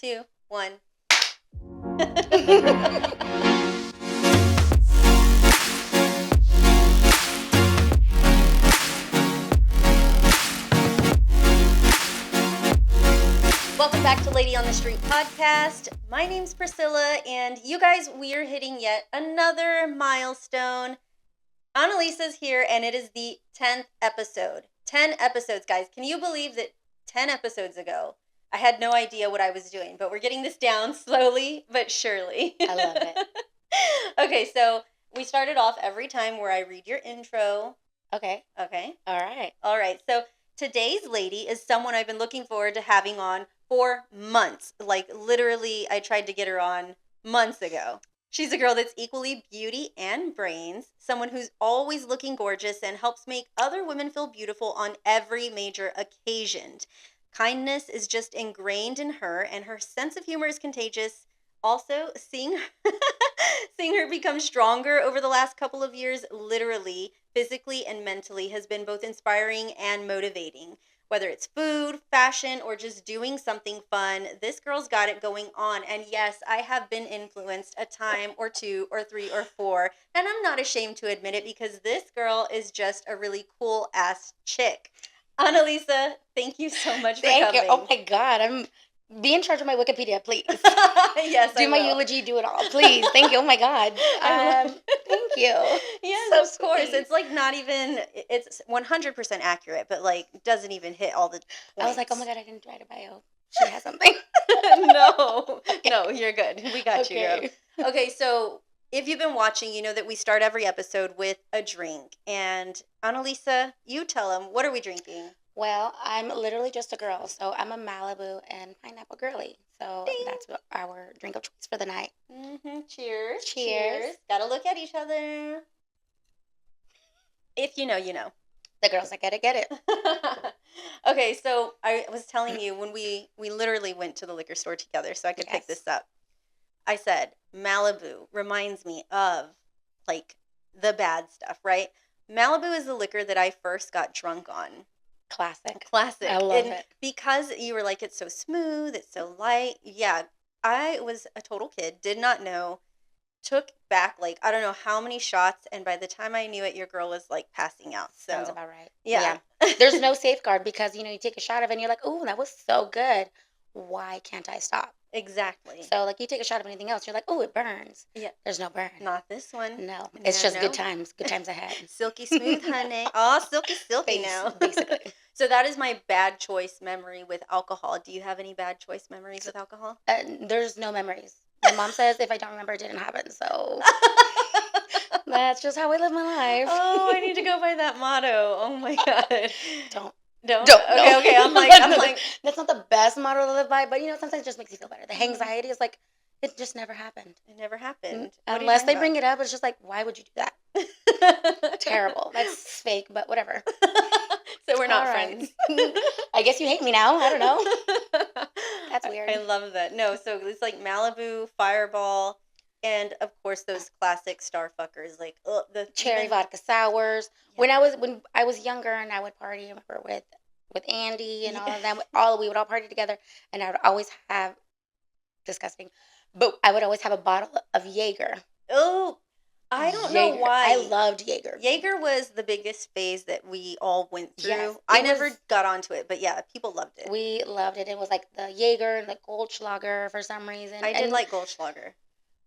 2, 1. Welcome back to Lady on the Street podcast. My name's Priscilla, and you guys, we are hitting yet another milestone. Analisa's here, and it is the 10th episode. 10 episodes, guys. Can you believe that 10 episodes ago, I had no idea what I was doing, but we're getting this down slowly but surely. I love it. Okay, so we started off every time where I read your intro. Okay. Okay? All right. All right, so today's lady is someone I've been looking forward to having on for months. Like, literally, I tried to get her on months ago. She's a girl that's equally beauty and brains, someone who's always looking gorgeous and helps make other women feel beautiful on every major occasion. Kindness is just ingrained in her, and her sense of humor is contagious. Also, seeing her become stronger over the last couple of years, literally, physically, and mentally, has been both inspiring and motivating. Whether it's food, fashion, or just doing something fun, this girl's got it going on. And yes, I have been influenced a time or two or three or four, and I'm not ashamed to admit it because this girl is just a really cool ass chick. Analisa, thank you so much for Thank coming. you. Oh my God. Be in charge of my Wikipedia, please. Yes, do I my will. eulogy, do it all. Please. Thank you. Oh my God. Thank you. Yes, So of course. sweet. It's like not even, it's 100% accurate, but like doesn't even hit all the points. I was like, oh my God, I didn't write a bio. She has something. No, you're good. We got you, girl. Okay, so if you've been watching, you know that we start every episode with a drink. And Analisa, you tell them, what are we drinking? Well, I'm literally just a girl, so I'm a Malibu and pineapple girly. So Ding. that's our drink of choice for the night. Mm-hmm. Cheers. Cheers. Gotta look at each other. If you know, you know. The girls that get it. Okay, so I was telling you when we literally went to the liquor store together so I could pick this up. I said, Malibu reminds me of, like, the bad stuff, right? Malibu is the liquor that I first got drunk on. Classic. I love it. Because you were like, it's so smooth, it's so light. Yeah, I was a total kid, did not know, took back, like, I don't know how many shots, and by the time I knew it, your girl was, like, passing out. So Sounds about right. Yeah. There's no safeguard because, you take a shot of it and you're like, oh, that was so good. Why can't I stop? Exactly. So, like, you take a shot of anything else, you're like, oh, it burns. Yeah. There's no burn. Not this one. No. It's just good times. Good times ahead. Silky smooth, honey. Oh, silky now. Basically. So that is my bad choice memory with alcohol. Do you have any bad choice memories with alcohol? There's no memories. My mom says if I don't remember, it didn't happen. So that's just how I live my life. Oh, I need to go by that motto. Oh my God. Don't. Okay. I'm like, that's not the best motto to live by, but sometimes it just makes you feel better. The anxiety is like, it just never happened. It never happened. Unless they bring it up, it's just like, why would you do that? Terrible. That's fake, but whatever. So we're not right. friends. I guess you hate me now. I don't know. That's weird. I love that. No, so it's like Malibu, Fireball, and of course those classic Starfuckers, like the cherry vodka sours. Yeah. When I was younger and I would party, I remember with Andy and all of them, we would all party together, and I would always have disgusting, but I would always have a bottle of Jaeger. Oh, I don't know why. I loved Jaeger. Jaeger was the biggest phase that we all went through. Yes, I never got onto it, but yeah, people loved it. We loved it. It was like the Jaeger and the Goldschlager for some reason. I did like Goldschlager.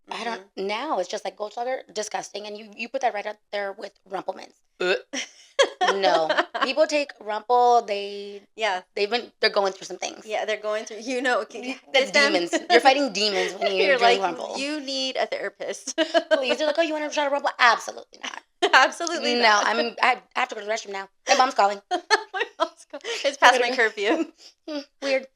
I don't. Now it's just like Goldschlager, disgusting, and you put that right up there with Rumpelmans. No, people take Rumpel. They're going through some things. Yeah, they're going through. That's demons. You're fighting demons when you drink like Rumpel. You need a therapist. Please, they're like, oh, you want to shot of Rumpel? Absolutely not. Absolutely not. No, I have to go to the restroom now. My mom's calling. It's past my curfew. Weird.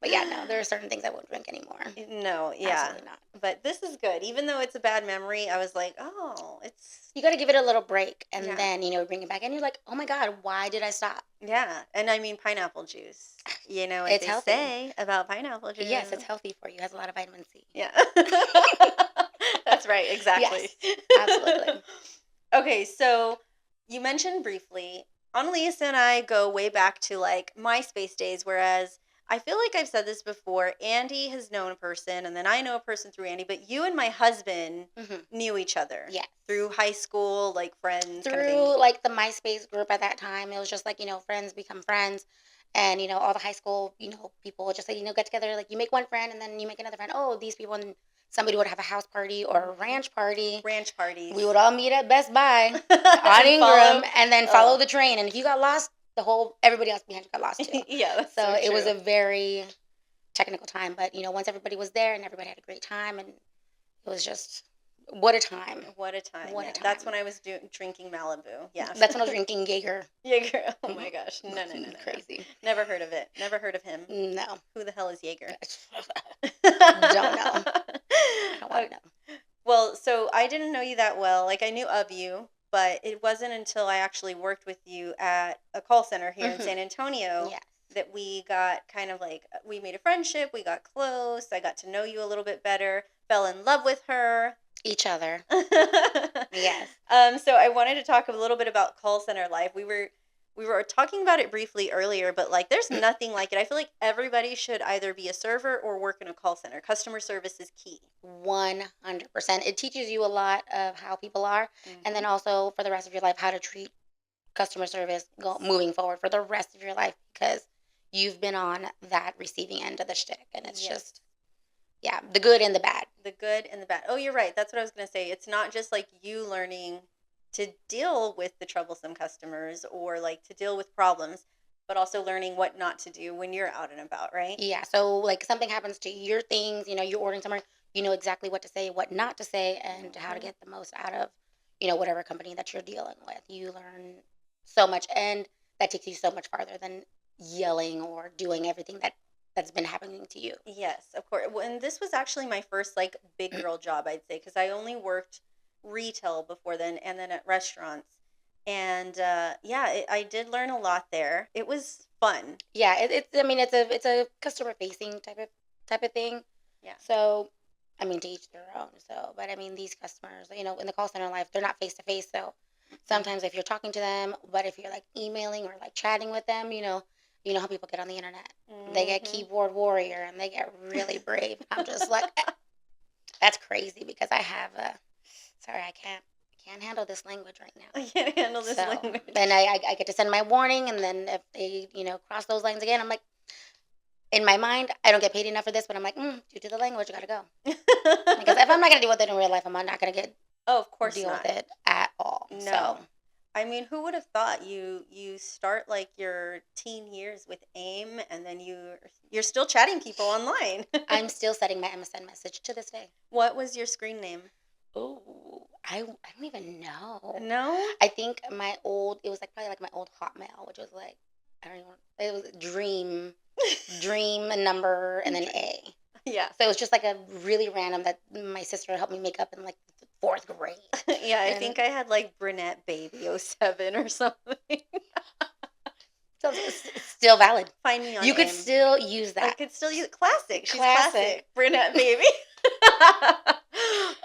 But yeah, no, there are certain things I won't drink anymore. No, yeah. Absolutely not. But this is good. Even though it's a bad memory, I was like, oh, it's... You got to give it a little break, and then, bring it back, and you're like, oh my God, why did I stop? Yeah, and I mean pineapple juice. You know what it's they healthy. Say about pineapple juice. Yes, it's healthy for you. It has a lot of vitamin C. Yeah. That's right, exactly. Yes, absolutely. Okay, so you mentioned briefly, Annalise and I go way back to like MySpace days, whereas I feel like I've said this before. Andy has known a person, and then I know a person through Andy, but you and my husband knew each other. Yes. Through high school, like friends kind of thing. Through like the MySpace group at that time, it was just like, friends become friends. And, all the high school, people would just say, get together. Like you make one friend and then you make another friend. Oh, these people, and somebody would have a house party or a ranch party. Ranch parties. We would all meet at Best Buy on Ingram and then follow the train. And if you got lost, everybody else behind you got lost too. Yeah, that's so it true. was a very technical time. But, once everybody was there and everybody had a great time, and it was just... What a time. What a time. What a time. That's when I was drinking Malibu. Yeah. That's when I was drinking Jaeger. Jaeger. Oh my gosh. No. Crazy. Never heard of it. Never heard of him. No. Who the hell is Jaeger? Don't know. I don't want to know. Well, so I didn't know you that well. Like I knew of you, but it wasn't until I actually worked with you at a call center here in San Antonio that we got kind of like, we made a friendship. We got close. I got to know you a little bit better. Fell in love with her. Each other. Yes. So I wanted to talk a little bit about call center life. We were talking about it briefly earlier, but like there's nothing like it. I feel like everybody should either be a server or work in a call center. Customer service is key. 100%. It teaches you a lot of how people are, and then also for the rest of your life how to treat customer service moving forward for the rest of your life, because you've been on that receiving end of the shtick, and it's just... Yeah, the good and the bad. The good and the bad. Oh, you're right. That's what I was going to say. It's not just like you learning to deal with the troublesome customers or like to deal with problems, but also learning what not to do when you're out and about, right? Yeah. So like something happens to your things, you're ordering somewhere, you know exactly what to say, what not to say, and how to get the most out of, whatever company that you're dealing with. You learn so much, and that takes you so much farther than yelling or doing everything that's been happening to you. Yes, of course. Well, and this was actually my first like big girl job, I'd say, because I only worked retail before then, and then at restaurants. And I did learn a lot there. It was fun. Yeah, it's a customer facing type of thing. Yeah. So, to each their own. So, but these customers, in the call center life, they're not face to face. So, sometimes if you're talking to them, but if you're like emailing or like chatting with them, you know how people get on the internet. They get keyboard warrior and they get really brave. I'm just like, that's crazy, because I have I can't handle this language right now. I can't handle this language. Then I get to send my warning, and then if they, cross those lines again, I'm like, in my mind, I don't get paid enough for this, but I'm like, due to the language, I gotta go. Because if I'm not gonna deal with it in real life, I'm not gonna of course deal not. with it at all. No. So. Who would have thought you start like your teen years with AIM, and then you're still chatting people online. I'm still setting my MSN message to this day. What was your screen name? Oh, I don't even know. No? I think it was like probably like my old Hotmail, which was like, I don't even, it was dream number and then A. Yeah. So it was just like a really random that my sister helped me make up in like 4th grade. Yeah, I think I had like Brunette Baby 07 or something. So it's still valid. Find me on You could AIM. still use that. I could still use Classic. She's Classic. classic. Brunette Baby.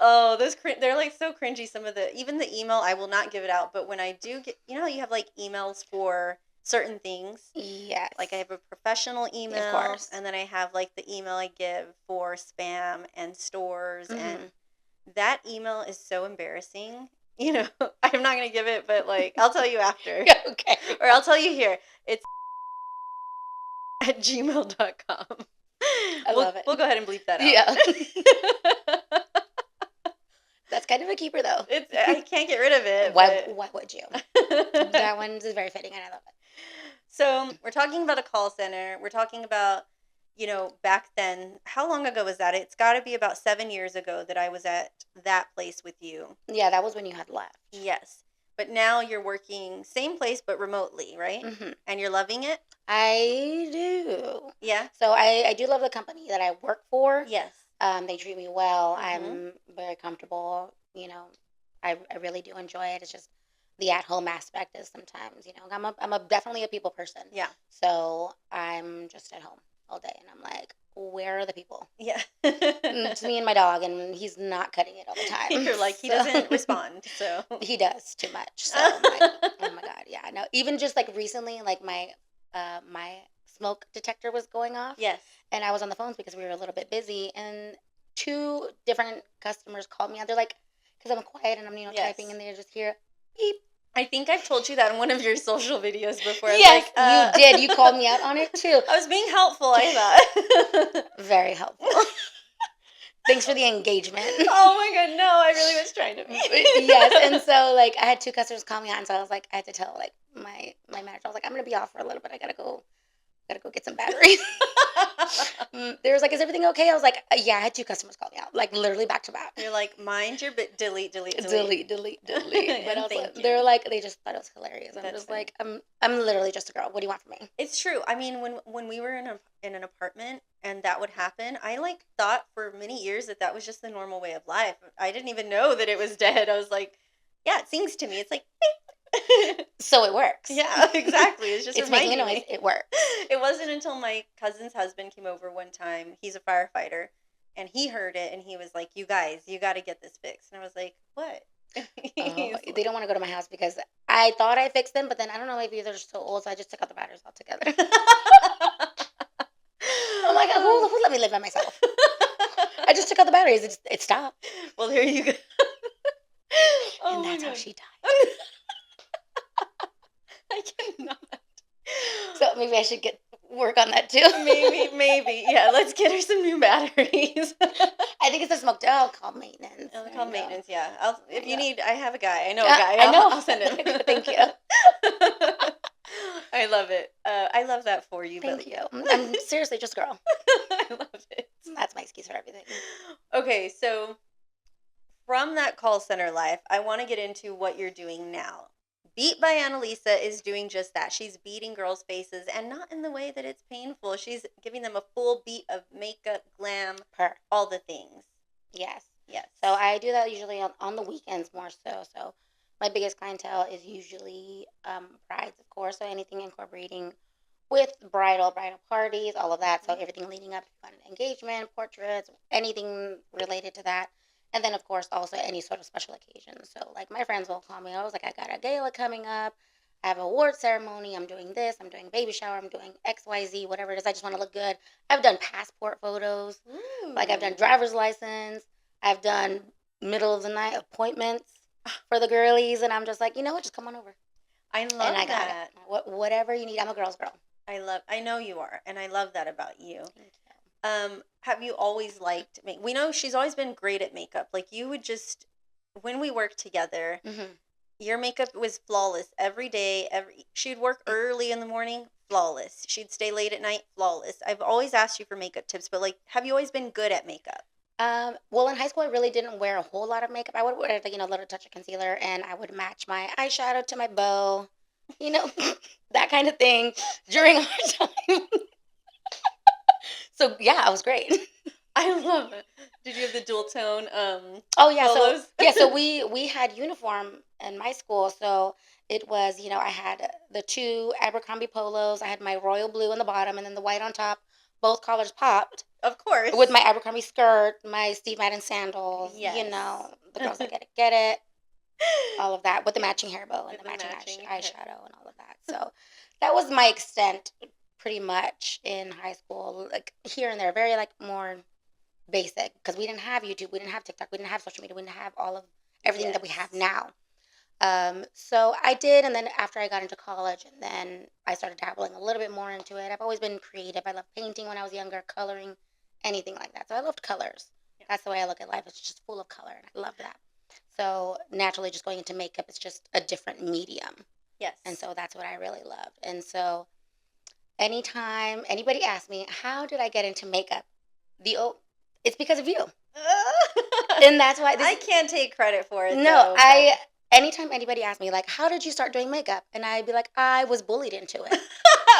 Oh, they're like so cringy. Even the email, I will not give it out. But when I do get, how you have like emails for certain things. Yes. Like I have a professional email. Of course. And then I have like the email I give for spam and stores. And that email is so embarrassing. I'm not going to give it, but like, I'll tell you after. Okay. Or I'll tell you here. It's at gmail.com. I love it. We'll go ahead and bleep that out. Yeah. That's kind of a keeper, though. I can't get rid of it. Why would you? That one's very fitting, and I love it. So we're talking about a call center. We're talking about, back then. How long ago was that? It's got to be about 7 years ago that I was at that place with you. Yeah, that was when you had left. Yes. But now you're working same place but remotely, right? Mm-hmm. And you're loving it? I do. Yeah? So I do love the company that I work for. Yes. They treat me well. Mhm. I'm very comfortable. I really do enjoy it. It's just the at-home aspect is sometimes, I'm definitely a people person. Yeah. So I'm just at home all day, and I'm like, where are the people? Yeah. It's me and my dog, and he's not cutting it all the time. You're like, he doesn't respond, so. He does too much. So I'm like, oh my God, yeah. No, even just like recently, like my smoke detector was going off. Yes. And I was on the phones because we were a little bit busy. And 2 different customers called me out. They're like, because I'm quiet and I'm, Yes. typing, and they just hear beep. I think I've told you that in one of your social videos before. I was Yes, like, you did. You called me out on it too. I was being helpful, I thought. Very helpful. Thanks for the engagement. Oh my god, no, I really was trying to be. Yes, and so like I had 2 customers call me out, and so I was like, I had to tell like my manager, I was like, I'm gonna be off for a little bit. I gotta go get some batteries. They was like, is everything okay? I was like, yeah, I had 2 customers call me out, like literally back to back. You're like, mind your bit, delete. Delete. But I was like, you. they're like, they just thought it was hilarious. I'm That's just funny. like, I'm literally just a girl. What do you want from me? It's true. I mean, when we were in an apartment and that would happen, I like thought for many years that was just the normal way of life. I didn't even know that it was dead. I was like, yeah, it sings to me. It's like, So it works. yeah, exactly. It's just it's making a reminding noise. me. It works. It wasn't until my cousin's husband came over one time. He's a firefighter, and he heard it, and he was like, "You guys, you got to get this fixed." And I was like, "What?" They don't want to go to my house because I thought I fixed them, but then I don't know, maybe they're so old, so I just took out the batteries altogether. I'm like, who let me live by myself? I just took out the batteries. It stopped. Well, there you go. And that's how she died. I cannot. So maybe I should work on that too. Maybe. Yeah, let's get her some new batteries. I think it's a smoke. I'll call maintenance. I'll call maintenance, yeah. If you need, I have a guy. I know a Yeah, guy. I know. I'll send him. Thank you. I love it. I love that for you. Thank you. I'm seriously just a girl. I love it. That's my excuse for everything. Okay, so from that call center life, I want to get into what you're doing now. Beat by Analisa is doing just that. She's beating girls' faces, and not in the way that it's painful. She's giving them a full beat of makeup, glam, all the things. Yes. Yes. So I do that usually on the weekends more so. So my biggest clientele is usually brides, of course. So anything incorporating with bridal parties, all of that. So everything leading up to an engagement, portraits, anything related to that. And then, of course, also any sort of special occasion. So, like, my friends will call me. I was like, I got a gala coming up. I have an award ceremony. I'm doing this. I'm doing a baby shower. I'm doing XYZ, whatever it is. I just want to look good. I've done passport photos. Ooh. Like, I've done driver's license. I've done middle of the night appointments for the girlies. And I'm just like, you know what? Just come on over. I love and I got that. It. Whatever you need. I'm a girl's girl. I know you are. And I love that about you. Thank you. Have you always liked make? We know she's always been great at makeup. Like you would just, when we worked together, your makeup was flawless every day. She'd work early in the morning, flawless. She'd stay late at night, flawless. I've always asked you for makeup tips, but like, have you always been good at makeup? Well, in high school, I really didn't wear a whole lot of makeup. I would wear like, a little touch of concealer, and I would match my eyeshadow to my bow, that kind of thing during our time. So yeah, I was great. I love it. Did you have the dual tone? Oh yeah, polos? so we had uniform in my school, so it was I had the 2 Abercrombie polos. I had my royal blue on the bottom, and then the white on top. Both collars popped. Of course. With my Abercrombie skirt, my Steve Madden sandals. Yes. The girls that get it. All of that with the matching hair bow and the matching eyeshadow and all of that. So that was my extent. Pretty much in high school, like here and there, very like more basic because we didn't have YouTube, we didn't have TikTok, we didn't have social media, we didn't have all of everything that we have now. So I did, and then after I got into college, and then I started dabbling a little bit more into it. I've always been creative. I loved painting when I was younger, coloring, anything like that. So I loved colors. That's the way I look at life. It's just full of color, and I love that. So naturally, just going into makeup, it's just a different medium. Yes. And so that's what I really loved. And so anytime anybody asks me, how did I get into makeup? It's because of you. And that's why I can't take credit for it. No, anytime anybody asks me, like, how did you start doing makeup? And I'd be like, I was bullied into it.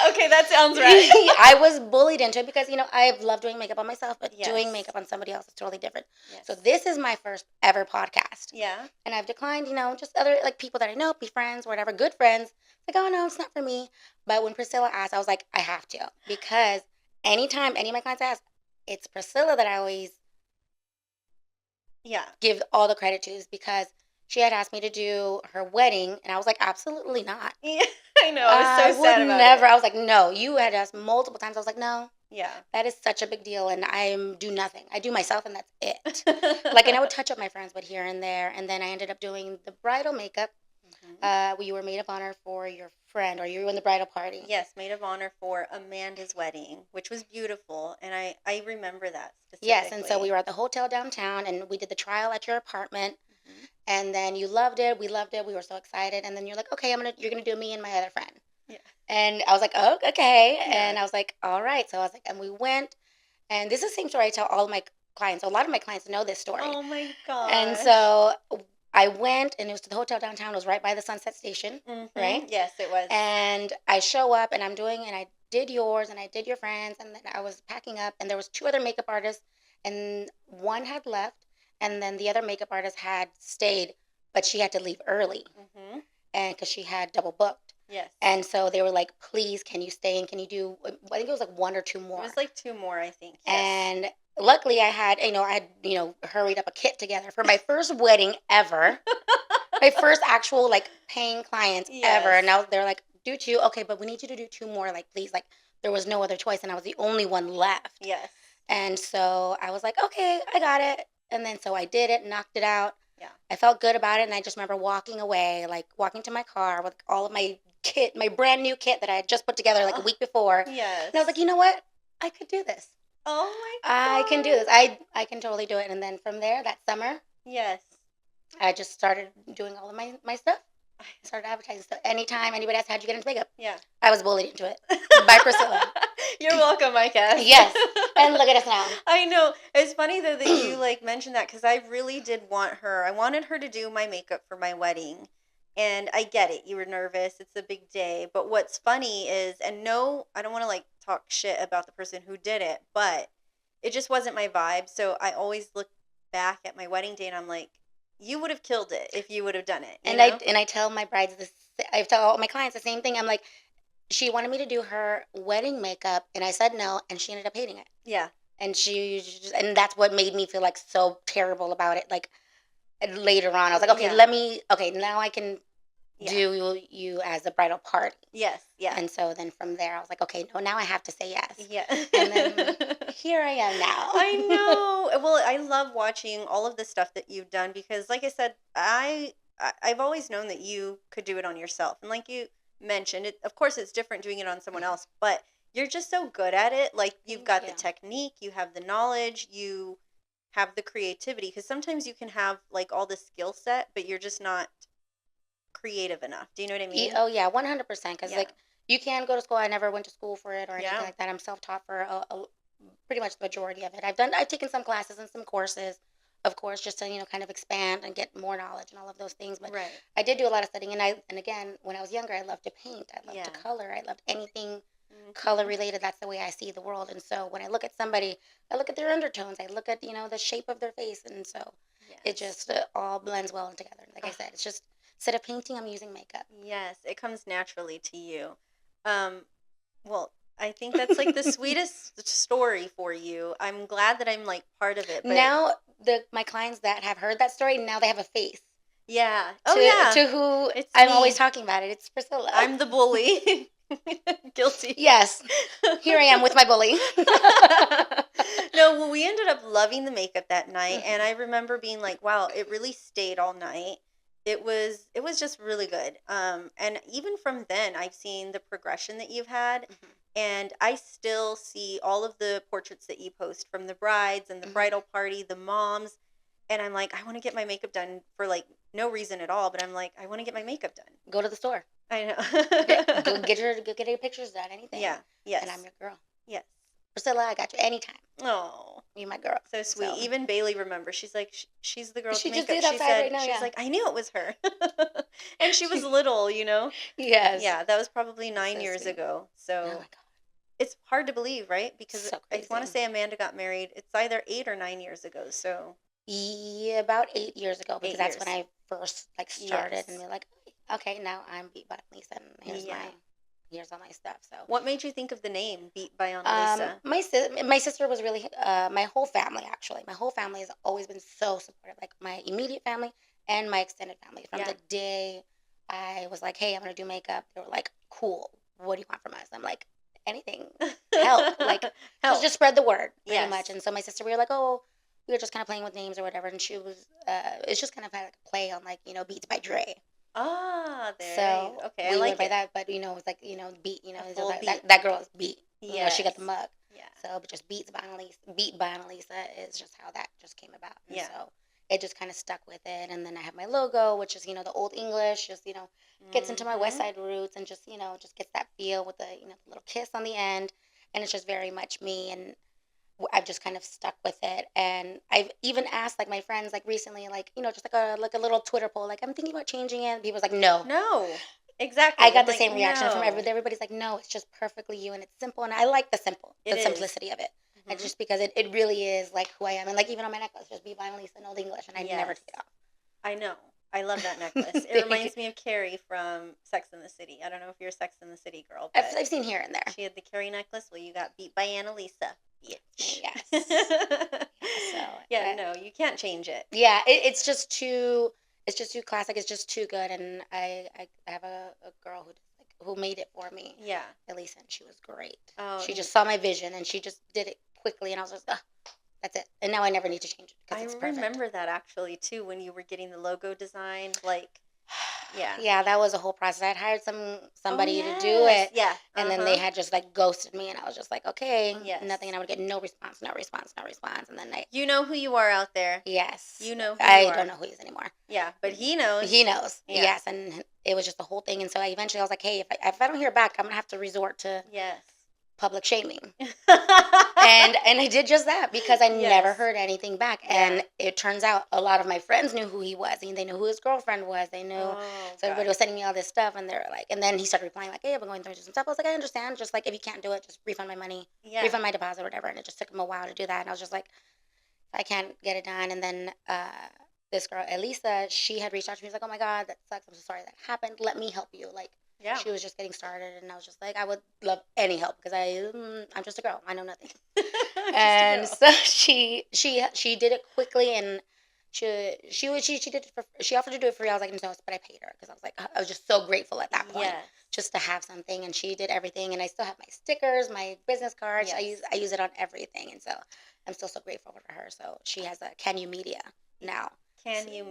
Okay, that sounds right. I was bullied into it because, I love doing makeup on myself, but doing makeup on somebody else is totally different. Yes. So this is my first ever podcast. Yeah. And I've declined, just other, like, people that I know, be friends, whatever, good friends. Like, oh, no, it's not for me. But when Priscilla asked, I was like, I have to. Because anytime any of my clients ask, it's Priscilla that I always give all the credit to, is because she had asked me to do her wedding, and I was like, absolutely not. Yeah. I know. I was I so would sad about never. it. I was like, no. You had asked multiple times. I was like, no. Yeah. That is such a big deal, and I do nothing. I do myself, and that's it. Like, and I would touch up my friends, but here and there. And then I ended up doing the bridal makeup. You were maid of honor for your friend, or you were in the bridal party. Yes, maid of honor for Amanda's wedding, which was beautiful, and I remember that Yes, and so we specifically. were at the hotel downtown, and we did the trial at your apartment. Mhm. And then you loved it. We loved it. We were so excited. And then you're like, okay, you're gonna do me and my other friend. Yeah. And I was like, oh, okay. Yeah. And I was like, all right. So I was like, and we went. And this is the same story I tell all of my clients. So a lot of my clients know this story. Oh my And gosh. so I went, and it was to the hotel downtown. It was right by the Sunset Station, right? Yes, it was. And I show up, and I did yours, and I did your friends, and then I was packing up, and there was two other makeup artists, and one had left, and then the other makeup artist had stayed, but she had to leave early, and because she had double booked. Yes. And so they were like, please, can you stay and can you do, I think it was like one or two more. It was like two more, I think. Yes. And luckily I had hurried up a kit together for my first wedding ever. My first actual like paying clients ever. And now they're like, do two. Okay, but we need you to do two more. Like, please. Like, there was no other choice, and I was the only one left. Yes. And so I was like, okay, I got it. And then so I did it, knocked it out. Yeah. I felt good about it, and I just remember walking away, like walking to my car with all of my kit, my brand new kit that I had just put together like a week before. Yes. And I was like, you know what? I could do this. Oh my God. I can do this. I can totally do it. And then from there, that summer, yes, I just started doing all of my stuff. I started advertising. So anytime anybody asked, how'd you get into makeup? Yeah. I was bullied into it by Priscilla. You're welcome, I guess. Yes. And look at us now. I know. It's funny, though, that you, like, mentioned that, because I really did want her. I wanted her to do my makeup for my wedding. And I get it. You were nervous. It's a big day. But what's funny is, and no, I don't want to, like, talk shit about the person who did it, but it just wasn't my vibe. So I always look back at my wedding day, and I'm like, you would have killed it if you would have done it. And I tell my brides this. I tell all my clients the same thing. I'm like, she wanted me to do her wedding makeup, and I said no, and she ended up hating it. Yeah. And and that's what made me feel like so terrible about it. Like later on, I was like, okay, now I can do you as a bridal party. Yes, yeah. And so then from there, I was like, okay, no, now I have to say yes. Yeah. And then here I am now. I know. Well, I love watching all of the stuff that you've done, because, like I said, I've always known that you could do it on yourself. And like you mentioned, of course, it's different doing it on someone else, but you're just so good at it. Like, you've got the technique, you have the knowledge, you have the creativity. Because sometimes you can have, like, all the skill set, but you're just not creative enough. Do you know what I mean? Oh, yeah, 100%. Because, like, you can go to school. I never went to school for it or anything like that. I'm self-taught for pretty much the majority of it. I've taken some classes and some courses, of course, just to, kind of expand and get more knowledge and all of those things. But I did do a lot of studying. And again, when I was younger, I loved to paint. I loved to color. I loved anything color related. That's the way I see the world. And so when I look at somebody, I look at their undertones. I look at, the shape of their face. And so it just all blends well together. Like I said, it's just, instead of painting, I'm using makeup. Yes, it comes naturally to you. Well, I think that's like the sweetest story for you. I'm glad that I'm like part of it. But now my clients that have heard that story, now they have a face. Yeah. To who I'm always talking about it. It's Priscilla. I'm the bully. Guilty. Yes. Here I am with my bully. No, well, we ended up loving the makeup that night, and I remember being like, wow, it really stayed all night. It was just really good. And even from then, I've seen the progression that you've had, and I still see all of the portraits that you post from the brides and the bridal party, the moms, and I'm like, I want to get my makeup done for like no reason at all, but I'm like, I want to get my makeup done. Go to the store. I know. Go get your pictures done. Anything. Yeah. Yes. And I'm your girl. Yes. Priscilla, I got you anytime. Oh, you're my girl. So sweet. So. Even Bailey remembers. She's like, she's the girl. She makeup. Just did outside she said, right now. She's like, I knew it was her, and she was little, Yes. Yeah, that was probably 9 years ago. So, oh my God. It's hard to believe, right? Because so I want to say Amanda got married. It's either 8 or 9 years ago. So. Yeah, about 8 years ago, because that's when I first started, and we're like, okay, now I'm Beat By Analisa, and here's all my stuff. So, what made you think of the name Beat By Analisa? My sister was really my whole family actually. My whole family has always been so supportive. Like my immediate family and my extended family. From the day I was like, hey, I'm gonna do makeup, they were like, cool. What do you want from us? I'm like, anything. Help. Like, Help. just spread the word pretty Yes. much. And so my sister, we were like, oh, we were just kind of playing with names or whatever. And she was, it's just kind of like a play on like, Beats by Dre. Ah, there So you Okay, I we like went by it. that, but it's like, Beat, A so full that, beat. that girl is Beat. She got the Yes. mug. Yeah. So, but just Beat by Analisa is just how that just came about. And Yeah. so it just kind of stuck with it. And then I have my logo, which is, the old English, just, gets into my West Side roots and just, just gets that feel with the, the little kiss on the end. And it's just very much me. And I've just kind of stuck with it. And I've even asked like my friends like recently, like, just like a little Twitter poll, like I'm thinking about changing it. And people's like, no. No. Exactly. I got I'm the like, same reaction from no. everybody's like, no, it's just perfectly you and it's simple. And I like the It is. simplicity of it. And just because it really is like who I am. And like even on my necklace, just Beat By Analisa in Old English. And I never take it off. I know. I love that necklace. It reminds me of Carrie from Sex and the City. I don't know if you're a Sex and the City girl, but I've seen here and there. she had the Carrie necklace. Well, you got Beat By Analisa. Bitch. Yes. No, you can't change it. Yeah, it's just too classic. It's just too good. And I have a girl who made it for me. Yeah. Elisa, and she was great. Oh, she just saw my vision and she just did it quickly. And I was just, that's it. And now I never need to change it because it's perfect. I remember that actually too when you were getting the logo designed. Like, yeah. Yeah, that was a whole process. I'd hired somebody to do it. Yeah. And then they had just like ghosted me, and I was just like, okay, nothing. And I would get no response. And then you know who you are out there. Yes. You know who I you are. don't know who he is anymore. Yeah, but he knows. He knows. Yeah. Yes, and it was just the whole thing. And so eventually I was like, hey, if I don't hear back, I'm gonna have to resort to public shaming. and I did just that because I never heard anything back. And it turns out a lot of my friends knew who he was. And they knew who his girlfriend was. They knew. So everybody was sending me all this stuff. And they're like, and then he started replying like, hey, I've been going through some stuff. I was like, I understand. Just like, if you can't do it, just refund my money. Yeah. Refund my deposit or whatever. And it just took him a while to do that. And I was just like, I can't get it done. And then this girl, Elisa, she had reached out to me. She was like, oh my God, that sucks. I'm so sorry that happened. Let me help you. Like, she was just getting started, and I was just like, I would love any help because I'm just a girl. I know nothing. And so she did it quickly, and she did it she offered to do it for free. I was like, no, but I paid her because I was just so grateful at that point, just to have something. And she did everything, and I still have my stickers, my business cards. Yes. I use it on everything, and so I'm still so grateful for her. So she has a Can You Media now. Can You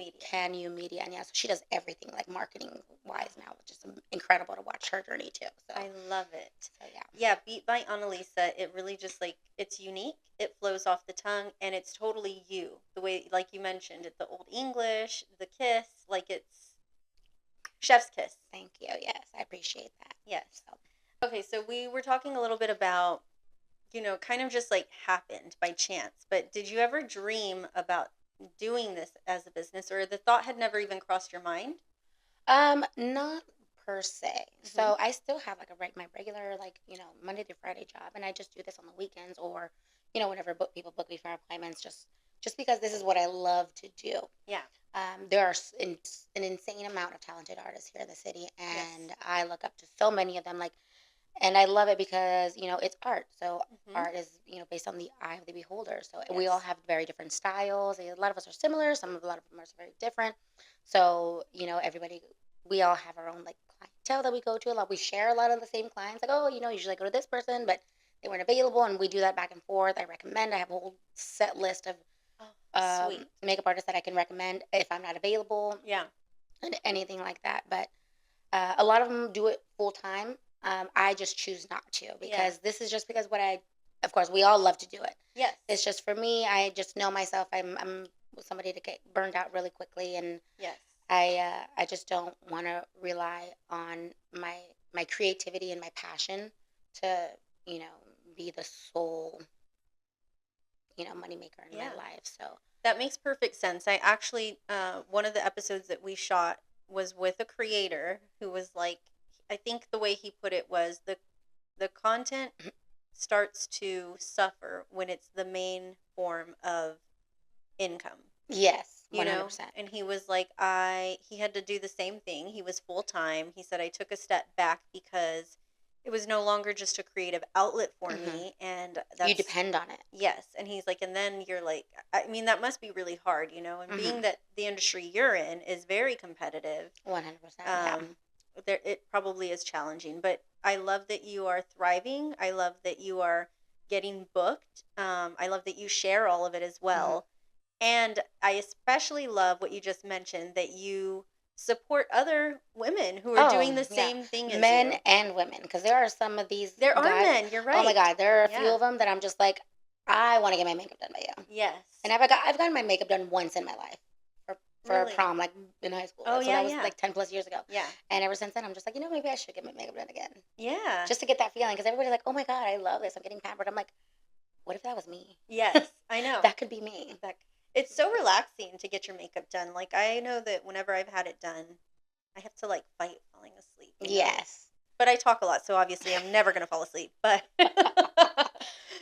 Media. And yeah, so she does everything like marketing wise now, which is incredible to watch her journey too. So I love it. So yeah. Yeah, Beat By Analisa, it really just like, it's unique, it flows off the tongue, and it's totally you. The way, like you mentioned, it's the Old English, the kiss, like it's chef's kiss. Thank you. Yes, I appreciate that. Yes. So. Okay, so we were talking a little bit about, kind of just like happened by chance, but did you ever dream about doing this as a business, or the thought had never even crossed your mind? Not per se. Mm-hmm. So I still have like my regular Monday through Friday job, and I just do this on the weekends or whenever people book me for appointments, just because this is what I love to do. Yeah. There are an insane amount of talented artists here in the city, and I look up to so many of them. And I love it because, it's art. So art is, based on the eye of the beholder. So we all have very different styles. A lot of us are similar. A lot of them are very different. So, we all have our own clientele that we go to a lot. We share a lot of the same clients. Like, oh, usually I go to this person, but they weren't available. And we do that back and forth. I have a whole set list of makeup artists that I can recommend if I'm not available. Yeah. And anything like that. But a lot of them do it full time. I just choose not to because this is just because of course, we all love to do it. Yes. It's just for me, I just know myself. I'm somebody to get burned out really quickly. And I just don't want to rely on my creativity and my passion to, be the sole, moneymaker in my life. So that makes perfect sense. I actually, one of the episodes that we shot was with a creator who was like, I think the way he put it was the content starts to suffer when it's the main form of income. Yes, 100%. And he was like, he had to do the same thing. He was full time. He said, I took a step back because it was no longer just a creative outlet for me, and you depend on it. Yes, and he's like, and then you're like, I mean, that must be really hard, and being that the industry you're in is very competitive. 100%. it probably is challenging, but I love that you are thriving. I love that you are getting booked. I love that you share all of it as Hmm. well. And I especially love what you just mentioned, that you support other women who are Oh, doing the yeah. same thing as Men you. and women. Because there are some of these There are guys. men, you're Oh my right. God. There are a few Yeah. of them that I'm just like, I want to get my makeup done by you. Yes. And I've gotten my makeup done once in my life for a Really? prom, like in high school. Oh, So yeah, that was yeah. like 10 plus years ago. Yeah. And ever since then, I'm just like, maybe I should get my makeup done again. Yeah. Just to get that feeling. Because everybody's like, oh my God, I love this. I'm getting pampered. I'm like, what if that was me? Yes, I know. That could be me. It's so relaxing to get your makeup done. Like, I know that whenever I've had it done, I have to like fight falling asleep, you know? Yes. But I talk a lot, so obviously I'm never going to fall asleep. But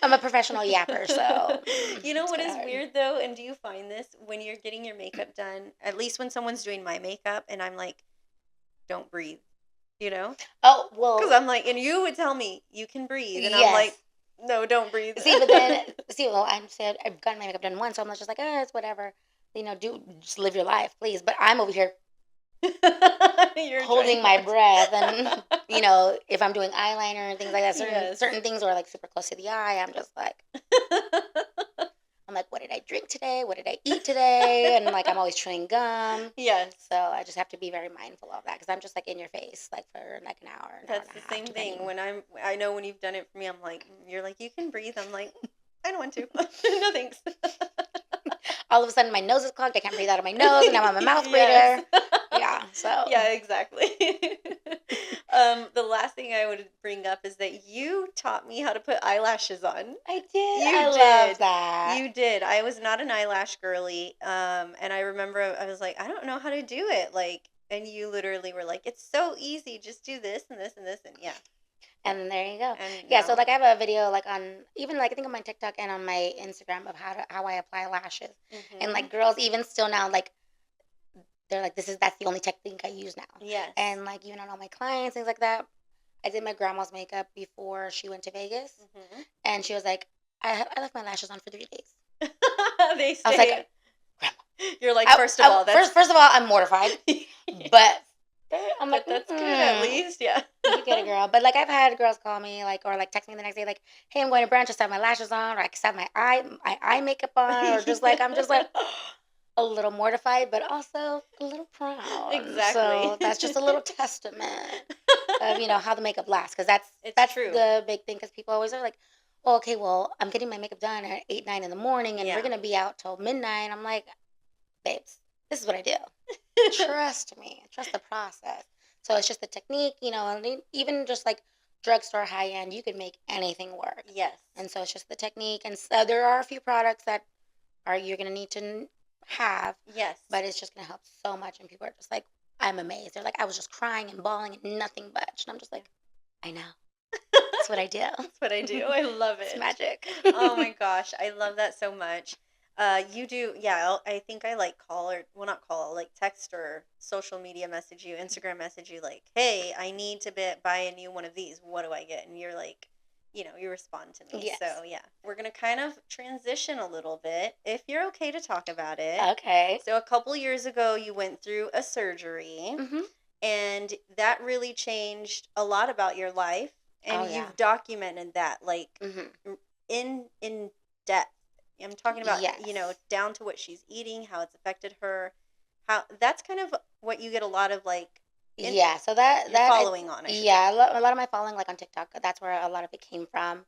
I'm a professional yapper, so you know it's what kind of is hard. weird though? And do you find this when you're getting your makeup done? At least when someone's doing my makeup and I'm like, don't breathe, you know? Oh, Because well, I'm like, and you would tell me you can breathe, and I'm yes. like, no, don't breathe. Well, I've gotten my makeup done once, so I'm just like, it's whatever. Just live your life, please. But I'm over here You're holding trying my not breath, and if I'm doing eyeliner and things like that, Yes. certain things are like super close to the eye. I'm like, what did I drink today? What did I eat today? And like, I'm always chewing gum. Yes. So I just have to be very mindful of that because I'm just like in your face, like for like an hour That's and the a half, same thing. depending. I know when you've done it for me, I'm like, you're like, you can breathe. I'm like, I don't want to. No thanks. All of a sudden, my nose is clogged. I can't breathe out of my nose, and now I'm a mouth Yes. breather. Yeah, so Yeah, exactly. The last thing I would bring up is that you taught me how to put eyelashes on. I did. You I love did. that. You did. I was not an eyelash girly. And I remember I was like, I don't know how to do it. Like, and you literally were like, it's so easy. Just do this and this and this. And yeah. Yeah. And there you go. And Yeah, so now, like I have a video like on even like I think on my TikTok and on my Instagram of how I apply lashes. And hmm like girls even still now like they're like that's the only technique I use now. yes. And like even on all my clients things like that. I did my grandma's makeup before she went to Vegas, hmm and she was like, I left my lashes on for 3 days. They I was like, say, Grandma. you're like, first of all, that's, First of all, I'm mortified, but I'm like, but that's good at least. Yeah. you get it, girl. But like, I've had girls call me, like, or like text me the next day, like, hey, I'm going to brunch, just have my lashes on, or I just have my eye makeup on, or just like, I'm just like a little mortified, but also a little proud. Exactly. So that's just a little testament of how the makeup lasts, because It's that's true. the big thing. Because people always are like, well, okay, well, I'm getting my makeup done at 8, 9 in the morning, and we're Yeah. gonna be out till midnight. I'm like, babes, this is what I do. Trust me. Trust the process. So it's just the technique, and even just like drugstore high end, you can make anything work. Yes. And so it's just the technique. And so there are a few products that you're gonna need to have, Yes. but it's just gonna help so much. And people are just like, I'm amazed. They're like, I was just crying and bawling and nothing budged. And I'm just like, I know. That's what I do. That's what I do. I love It's it. magic. Oh my gosh, I love that so much. You do, yeah. I think I like call or well, not call, like text or social media message you, Instagram message you, like, hey, I need to buy a new one of these. What do I get? And you're like, you respond to me. Yes. So yeah, we're gonna kind of transition a little bit, if you're okay to talk about it. Okay. So a couple years ago, you went through a surgery, Mm-hmm. and that really changed a lot about your life. And Oh yeah. you've documented that, like, Mm-hmm. in depth. I'm talking about, Yes. down to what she's eating, how it's affected her. How that's kind of what you get a lot of, like, Yeah, so that you're following on, I should yeah, say. a lot of my following like on TikTok, that's where a lot of it came from.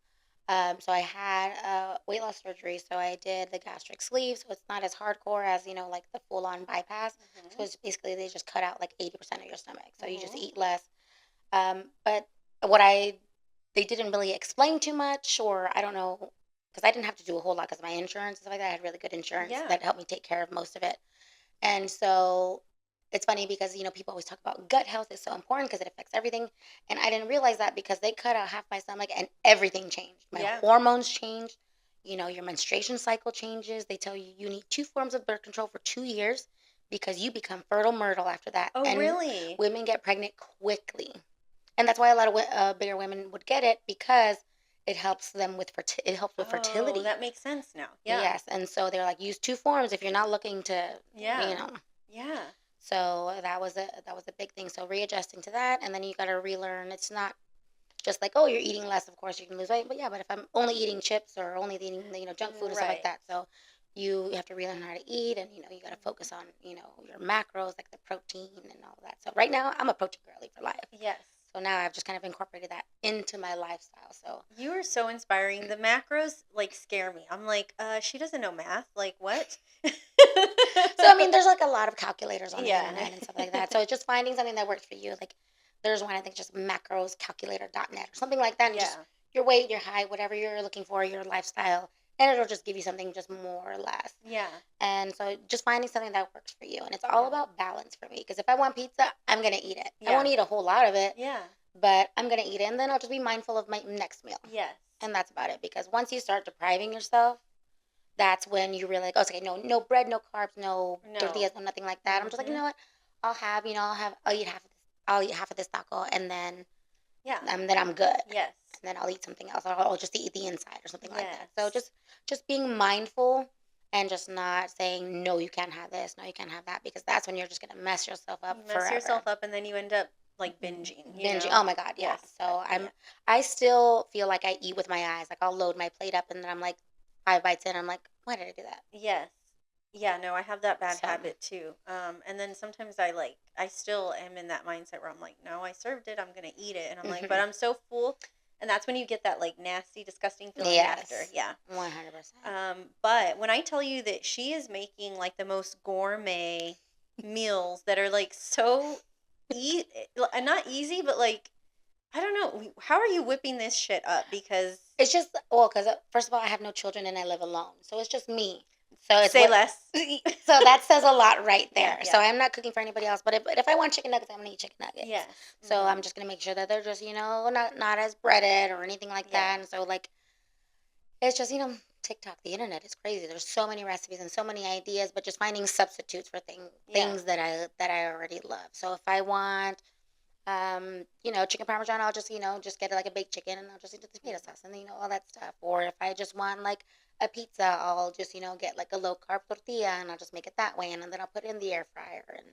So I had weight loss surgery, so I did the gastric sleeve, so it's not as hardcore as like the full on bypass. So Mhm. it's basically they just cut out like 80% of your stomach, so you just Mhm. eat less. But what I they didn't really explain too much, or I don't know, because I didn't have to do a whole lot because my insurance and stuff like that. I had really good insurance Yeah. that helped me take care of most of it. And so it's funny because, people always talk about gut health is so important because it affects everything. And I didn't realize that because they cut out half my stomach and everything changed. My Yeah. hormones changed. Your menstruation cycle changes. They tell you need 2 forms of birth control for 2 years because you become fertile myrtle after that. Oh, And really? women get pregnant quickly. And that's why a lot of bigger women would get it because it helps them with it helps with Oh, fertility. that makes sense now. Yeah. Yes, and so they're like, use 2 forms if you're not looking to, Yeah. Yeah. So that was a big thing. So readjusting to that, and then you got to relearn. It's not just like, oh, you're eating less. Of course, you can lose weight. But yeah, but if I'm only eating chips or only eating junk food and stuff like Right. that, so you have to relearn how to eat, and you got to focus on your macros like the protein and all that. So right now, I'm a protein girly for life. Yes. So now I've just kind of incorporated that into my lifestyle. So You are so inspiring. The macros like scare me. I'm like, she doesn't know math. Like what? I mean, there's like a lot of calculators on the Yeah. internet and stuff like that. So it's just finding something that works for you. Like there's one I think just macroscalculator.net or something like that. And just Yeah. your weight, your height, whatever you're looking for, your lifestyle, and it'll just give you something just more or less. Yeah. And so just finding something that works for you. And it's all Yeah. about balance for me. Because if I want pizza, I'm gonna eat it. I Yeah. won't eat a whole lot of it, Yeah. but I'm gonna eat it, and then I'll just be mindful of my next meal. Yes. And that's about it. Because once you start depriving yourself, that's when you really like, okay, no bread, no carbs, no No. tortillas, no nothing like that. I'm just like, you know what? I'll eat half of this taco, and then Yeah. then I'm good. Yes. And then I'll eat something else, or I'll just eat the inside or something like that. So Yes. just being mindful and just not saying no, you can't have this, no, you can't have that, because that's when you're just gonna mess yourself up You mess forever. yourself up, and then you end up like binging. Binging. Oh my God, yeah. Yes. So Yeah. I still feel like I eat with my eyes. Like I'll load my plate up, and then I'm like 5 bites in, I'm like, why did I do that? Yes. Yeah, no, I have that bad So habit too. And then sometimes I still am in that mindset where I'm like, no, I served it, I'm gonna eat it, and I'm like, but I'm so full, and that's when you get that like nasty, disgusting feeling after. yes, Yeah. 100%. But when I tell you that she is making like the most gourmet meals that are like so not easy, but like I don't know, how are you whipping this shit up? Because It's just because first of all, I have no children and I live alone, so it's just me. So it's say what. less. So that says a lot right Yeah, there. So yeah. I'm not cooking for anybody else. But if I want chicken nuggets, I'm gonna eat chicken nuggets. Yes. So I'm just gonna make sure that they're just not as breaded or anything like Yeah. that. And so like it's just TikTok, the internet is crazy. There's so many recipes and so many ideas, but just finding substitutes for Yeah. things that I already love. So if I want chicken parmesan, I'll just get like a baked chicken, and I'll just eat the tomato sauce and all that stuff. Or if I just want like a pizza, I'll just get like a low carb tortilla, and I'll just make it that way, and then I'll put it in the air fryer, and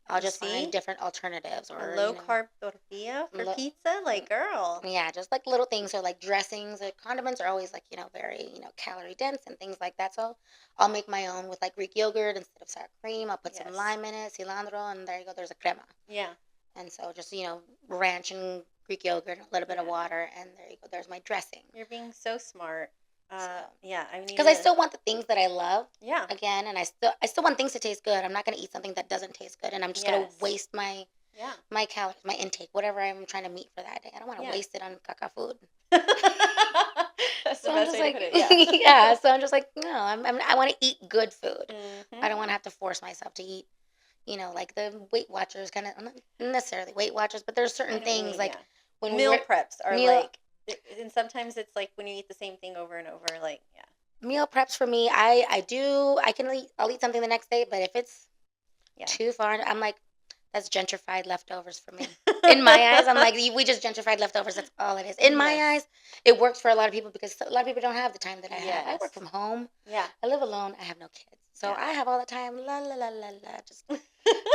I'll You just find see? different alternatives. A Or low carb tortilla for pizza? Like, girl. yeah, just like little things. So like dressings, like condiments are always like very calorie dense and things like that. So I'll make my own with like Greek yogurt instead of sour cream. I'll put some Yes. lime in it, cilantro, and there you go. There's a crema. Yeah. And so just, ranch and Greek yogurt, a little bit of Yeah. water, and there you go. There's my dressing. You're being so smart. Yeah, I need Because I to. still want the things that I love Yeah. again, and I still want things to taste good. I'm not going to eat something that doesn't taste good, and I'm just going to Yes. waste my Yeah. calories, my intake, whatever I'm trying to meet for that day. I don't want to Yeah. waste it on caca food. That's the So I'm best just way like, to put it. Yeah. yeah. So I'm just like, no, I want to eat good food. Mhm. I don't want to have to force myself to eat. Like the Weight Watchers kind of, not necessarily Weight Watchers, but there's I certain know what you things mean, like yeah. when Meal we're preps are meal like, and sometimes it's like when you eat the same thing over and over, like, yeah. meal preps for me. I'll eat something the next day, but if it's Yeah. too far, I'm like, that's gentrified leftovers for me. In my eyes, I'm like, we just gentrified leftovers. That's all it is. In my Yes. eyes, it works for a lot of people because a lot of people don't have the time that I have. I Yes. work from home. Yeah. I live alone. I have no kids, so Yeah. I have all the time. La la la la la.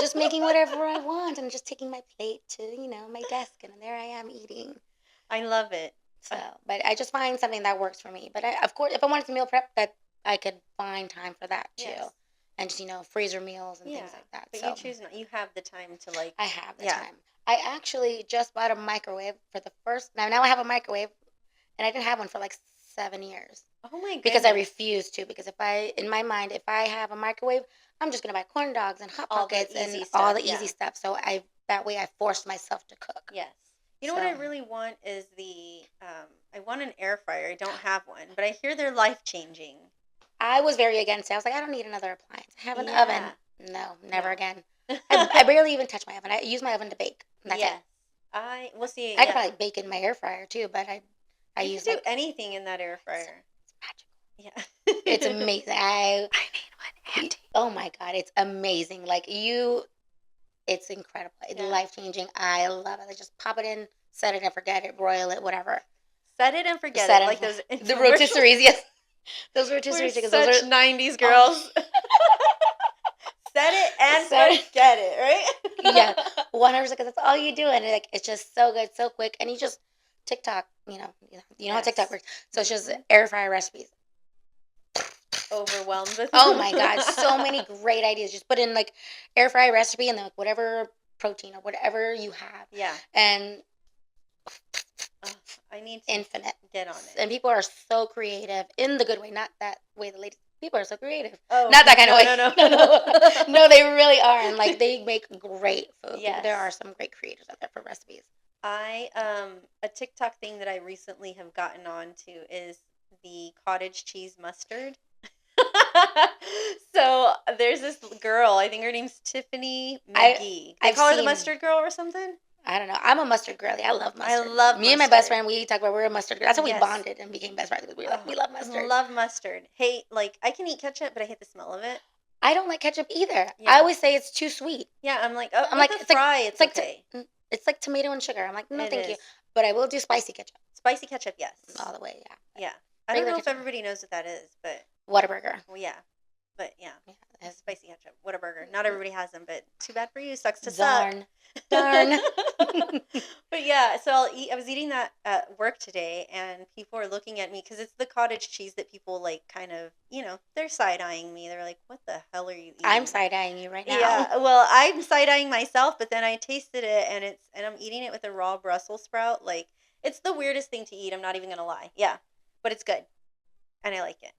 Just making whatever I want and just taking my plate to my desk, and there I am eating. I love it. So, but I just find something that works for me. But of course, if I wanted to meal prep, that I could find time for that too, Yes. and just freezer meals and Yeah. things like that. But So you choose not. You have the time to like. I have the Yeah. time. I actually just bought a microwave for the first. Now I have a microwave, and I didn't have one for like 7 years Oh my goodness. because I refuse to. Because in my mind, if I have a microwave, I'm just gonna buy corn dogs and hot All the pockets easy and stuff, all the yeah. easy stuff. So that way I forced myself to cook. Yes. You know what I So- really want is I want an air fryer. I don't have one, but I hear they're life changing. I was very against it. I was like, I don't need another appliance. I have an Yeah. oven. No, never No. again. I barely even touch my oven. I use my oven to bake. That's Yes. it. We'll see. I could probably bake in my air fryer too, but I you use can do like anything in that air fryer. it's magical. Yeah. It's amazing. I need one, Auntie. Oh my God, it's amazing. Like it's incredible. It's Yeah. life changing. I love it. I just pop it in, set it and forget it, broil it, whatever. Set it and forget Set it. it Like and those The rotisseries, yes. Those We're rotisserie chickens. such Those are 90s girls. Set it and Set it. forget it, right? Yeah, 100%. Because that's all you do, and like it's just so good, so quick, and you just TikTok. You know how TikTok Yes. works. So it's just Mhm. air fryer recipes. Overwhelmed with. Oh my god, so many great ideas. Just put in like air fryer recipe and then like whatever protein or whatever you have, Yeah. and Ugh, I need to infinite. get on it. And people are so creative in the good way, not that way. The ladies, people are so creative. Oh, Not that kind of way. no. No, they really are, and like they make great food. Yes. There are some great creators out there for recipes. A TikTok thing that I recently have gotten on to is the cottage cheese mustard. So there's this girl, I think her name's Tiffany McGee. They I've call her the seen- mustard girl or something. I don't know. I'm a mustard girly. I love I mustard. love Me and my mustard. best friend, we talk about we're a mustard girl. That's how we Yes. bonded and became best friends. We were like, we love mustard. Love mustard. Hate, like, I can eat ketchup, but I hate the smell of it. I don't like ketchup either. Yeah. I always say it's too sweet. Yeah, I'm like, oh, I'm with like, the it's like- fry, It's it's like okay. it's like tomato and sugar. I'm like, no, It thank you. is. But I will do spicy ketchup Spicy ketchup, yes. all the way. Yeah. Yeah. I don't Regular know if ketchup. everybody knows what that is, but, Whataburger. well, yeah. But, yeah. Yeah, it has- Spicy ketchup. Whataburger. Not everybody has them, but too bad for you. Sucks to suck. Darn. But yeah, so I was eating that at work today, and people are looking at me because it's the cottage cheese that people like kind of, they're side-eyeing me. They're like, what the hell are you eating? I'm side-eyeing you right now. Yeah, well, I'm side-eyeing myself, but then I tasted it, and I'm eating it with a raw Brussels sprout. Like, it's the weirdest thing to eat. I'm not even gonna lie. Yeah, but it's good, and I like it.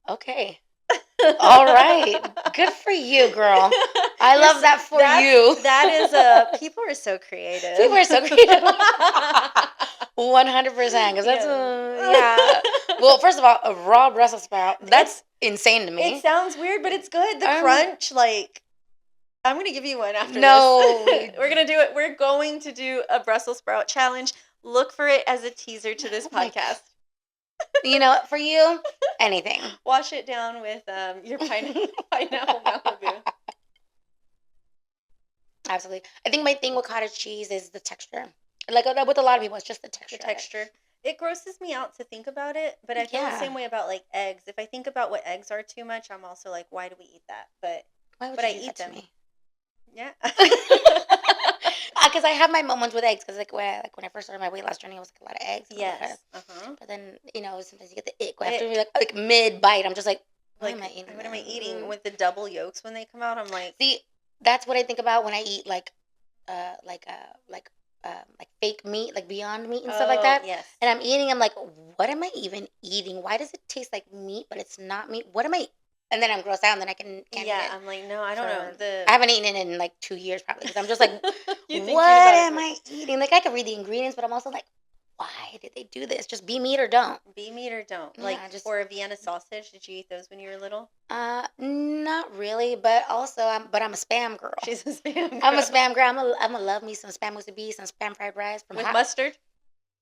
Okay. All right. Good for you, girl. I love that for you. That is people are so creative. People are so creative. 100%. Because that's yeah. Well, first of all, a raw Brussels sprout. That's insane to me. It sounds weird, but it's good. The crunch, like, I'm gonna give you one after No. this. We're gonna do it. We're going to do a Brussels sprout challenge. Look for it as a teaser to this podcast. You know what? For you, anything. Wash it down with your pineapple Malibu. Absolutely. I think my thing with cottage cheese is the texture. Like with a lot of people, it's just the texture. The texture. It grosses me out to think about it, but I feel the same way about like eggs. If I think about what eggs are too much, I'm also like, why do we eat that? But why would but you I do eat that them. To me? Yeah. Because I have my moments with eggs. Because when I first started my weight loss journey, it was like a lot of eggs. Yes. But then sometimes you get the ick. After like mid bite, I'm just like, what am I eating? What am I eating with the double yolks when they come out? I'm like, see, that's what I think about when I eat like fake meat, like Beyond Meat and stuff like that. Yes. And I'm eating. I'm like, what am I even eating? Why does it taste like meat, but it's not meat? What am I? And then I'm grossed out, and then I can't eat it. I'm like, no, I don't know. I haven't eaten it in like 2 years probably because I'm just like, You think what am I eating? Like I can read the ingredients, but I'm also like, why did they do this? Just be meat or don't. Be meat or don't. Yeah, Like or a Vienna sausage. Did you eat those when you were little? Not really, but also I'm a spam girl. She's a spam girl. I'm a spam girl. I'm gonna love me some spam musubi, some spam fried rice with mustard.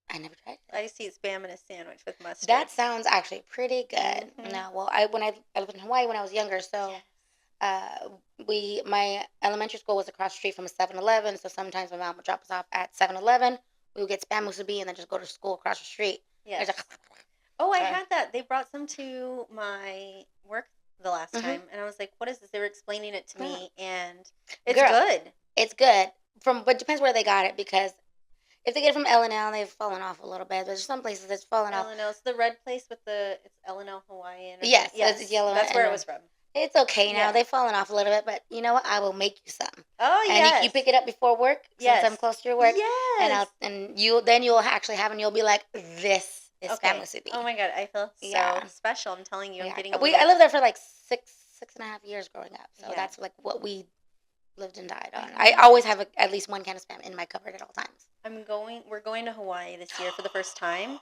I never tried it. I used to eat spam in a sandwich with mustard. That sounds actually pretty good. Mm-hmm. No, well, I lived in Hawaii when I was younger, so my elementary school was across the street from a 7-Eleven, so sometimes my mom would drop us off at 7-Eleven. We would get spam musubi and then just go to school across the street. Yes. I had that. They brought some to my work the last time, and I was like, "What is this?" They were explaining it to me, and it's good. It's good. But it depends where they got it because if they get it from L&L, they've fallen off a little bit. There's some places that's fallen off. L&L, it's the red place with it's L&L Hawaiian. Yes, it's yellow. That's where it was from. It's okay now. Yeah. They've fallen off a little bit, but you know what? I will make you some. Oh yes. And you pick it up before work. Yes. Since I'm close to your work. Yes. And you'll actually have and you'll be like, this is spam musubi. Oh my god, I feel so special. I'm telling you, I'm getting. I lived there for like 6.5 years growing up, so that's like what we lived and died on. I always have at least one can of spam in my cupboard at all times. We're going to Hawaii this year for the first time.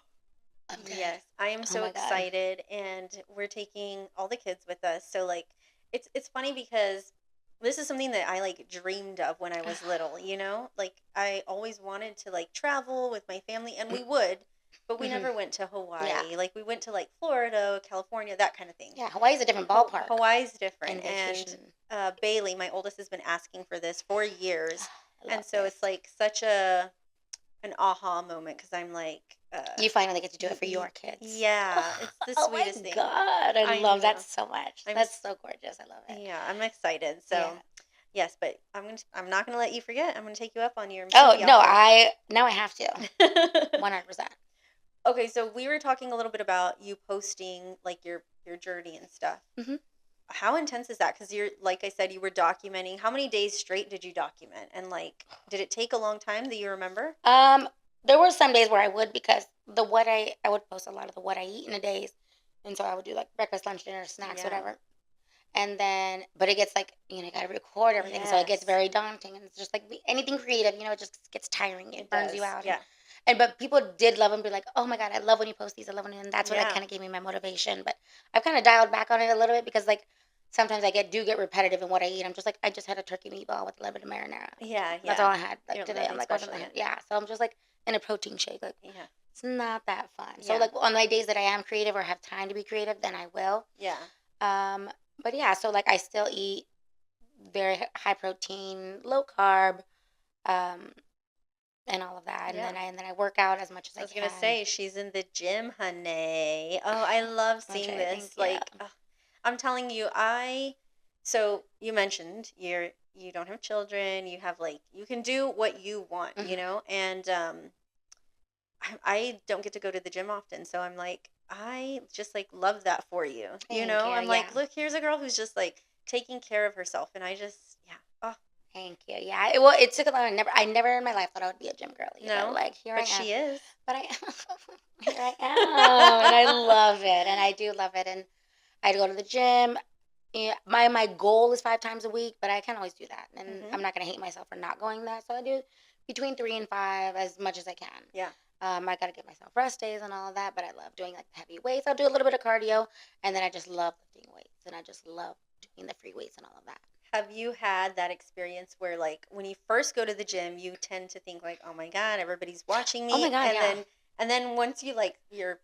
Okay. Yes, I am so excited, and we're taking all the kids with us. So like, it's funny because this is something that I like dreamed of when I was little. Like I always wanted to like travel with my family, and we would, but we never went to Hawaii. Yeah. Like we went to like Florida, California, that kind of thing. Yeah, Hawaii's a different ballpark. Hawaii's different, and Bailey, my oldest, has been asking for this for years, and so it's like such an aha moment because I'm like, You finally get to do it for your kids. Yeah, it's the Oh my sweetest thing. God, I love that so much. That's so gorgeous. I love it. Yeah, I'm excited. So, Yeah. yes, but I'm not gonna let you forget. I'm gonna take you up on your Oh movie no, offer. now I have to. 100%. Okay, so we were talking a little bit about you posting like your journey and stuff. Mhm. How intense is that? Because you're like I said, you were documenting. How many days straight did you document? And like, did it take a long time that you remember? There were some days where I would because I would post a lot of the what I eat in a days, and so I would do like breakfast, lunch, dinner, snacks, Yeah. whatever. And then, but it gets like you got to record everything, so it gets Yes. very daunting, and it's just like anything creative, it just gets tiring, it burns does. you out. Yeah. And but people did love and be like, oh my God, I love when you post these, I love when you, and that's what Yeah. kind of gave me my motivation. But I've kind of dialed back on it a little bit because like sometimes I do get repetitive in what I eat. I'm just like I just had a turkey meatball with a little bit of marinara. Yeah. That's all I had You like don't put today. I'm nothing like, special in it. yeah. So I'm just like in a protein shake. Like Yeah. it's not that fun. So Yeah. like on my days that I am creative or have time to be creative, then I will. Yeah. But yeah, so like I still eat very high protein, low carb, um, and all of that, and Yeah. then I work out as much as I I was can. gonna say she's in the gym, honey. Oh, I love seeing Okay, this. thank you. Like, I'm telling you, so you mentioned you don't have children. You have like you can do what you want, Mhm. and I don't get to go to the gym often, so I'm like I just like love that for you. Thank you. I'm Yeah. like, look, here's a girl who's just like taking care of herself, and I just Oh Thank you. Yeah. Well, it took a lot. I never in my life thought I would be a gym girly, but no, like here I but am. she is. But I here I am, and I love it, and I do love it, and I go to the gym. Yeah, my goal is 5 times a week, but I can't always do that, and Mhm. I'm not gonna hate myself for not going that. So I do between 3 and 5 as much as I can. Yeah. I gotta give myself rest days and all of that, but I love doing like heavy weights. I'll do a little bit of cardio, and then I just love lifting weights, and I just love doing the free weights and all of that. Have you had that experience where like when you first go to the gym, you tend to think like, "Oh my God, everybody's watching Oh my me." God, And yeah. then once you're,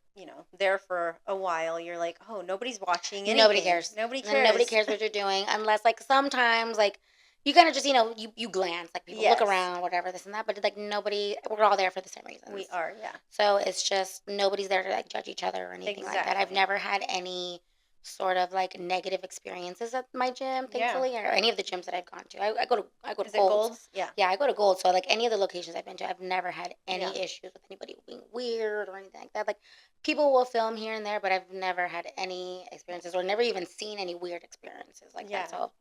there for a while, you're like, "Oh, nobody's watching Nobody anything. cares. Nobody And nobody cares." cares what you're doing unless like sometimes like you kind of just you glance like people look Yes, around whatever this and that, but like nobody we're all there for the same we reasons. are. Yeah. So it's just nobody's there to like judge each other or anything like that. I've Exactly. never had any sort of like negative experiences at my gym, Yeah. thankfully, or any of the gyms that I've gone to. I go to Is it Gold's. Gold's? Yeah. Yeah, I go to Gold. So like any of the locations I've been to, I've never had Yeah. any issues with anybody being weird or anything like that. Like people will film here and there, but I've never had any experiences or never even seen any weird experiences like Yeah. that. So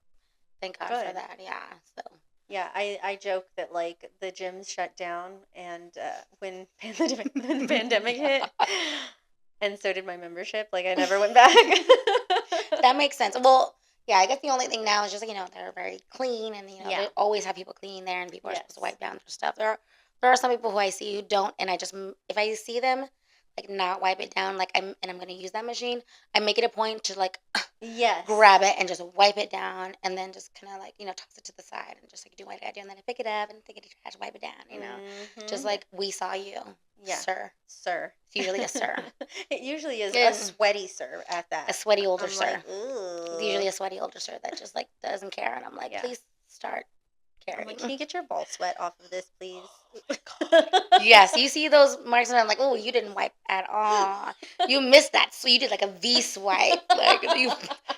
thank God for Good. that. Yeah. So Yeah, I joke that like the gyms shut down and when the pandemic hit, and so did my membership. Like I never went back. that makes sense. Well, yeah, I guess the only thing now is just they're very clean and Yeah. they always have people clean there and people are supposed to Yes. wipe down their stuff. There are some people who I see who don't, and I just if I see them like not wipe it down like I'm gonna use that machine, I make it a point to like Yes. grab it and just wipe it down and then just kind of like toss it to the side and just like do what I gotta do and then I pick it up and take it to trash, wipe it down. Just Mhm. like we saw you, Yeah. sir. Sir. It's usually a sir. It usually is a Mm. sweaty sir at A that. sweaty older I'm sir. like, It's usually a sweaty older sir that just like doesn't care, and I'm like, Yeah. please start I'm caring. like, can you get your ball sweat off of this, please? Yes, you see those marks, and I'm like, oh, you didn't wipe at all. You missed that. So you did like a V swipe, like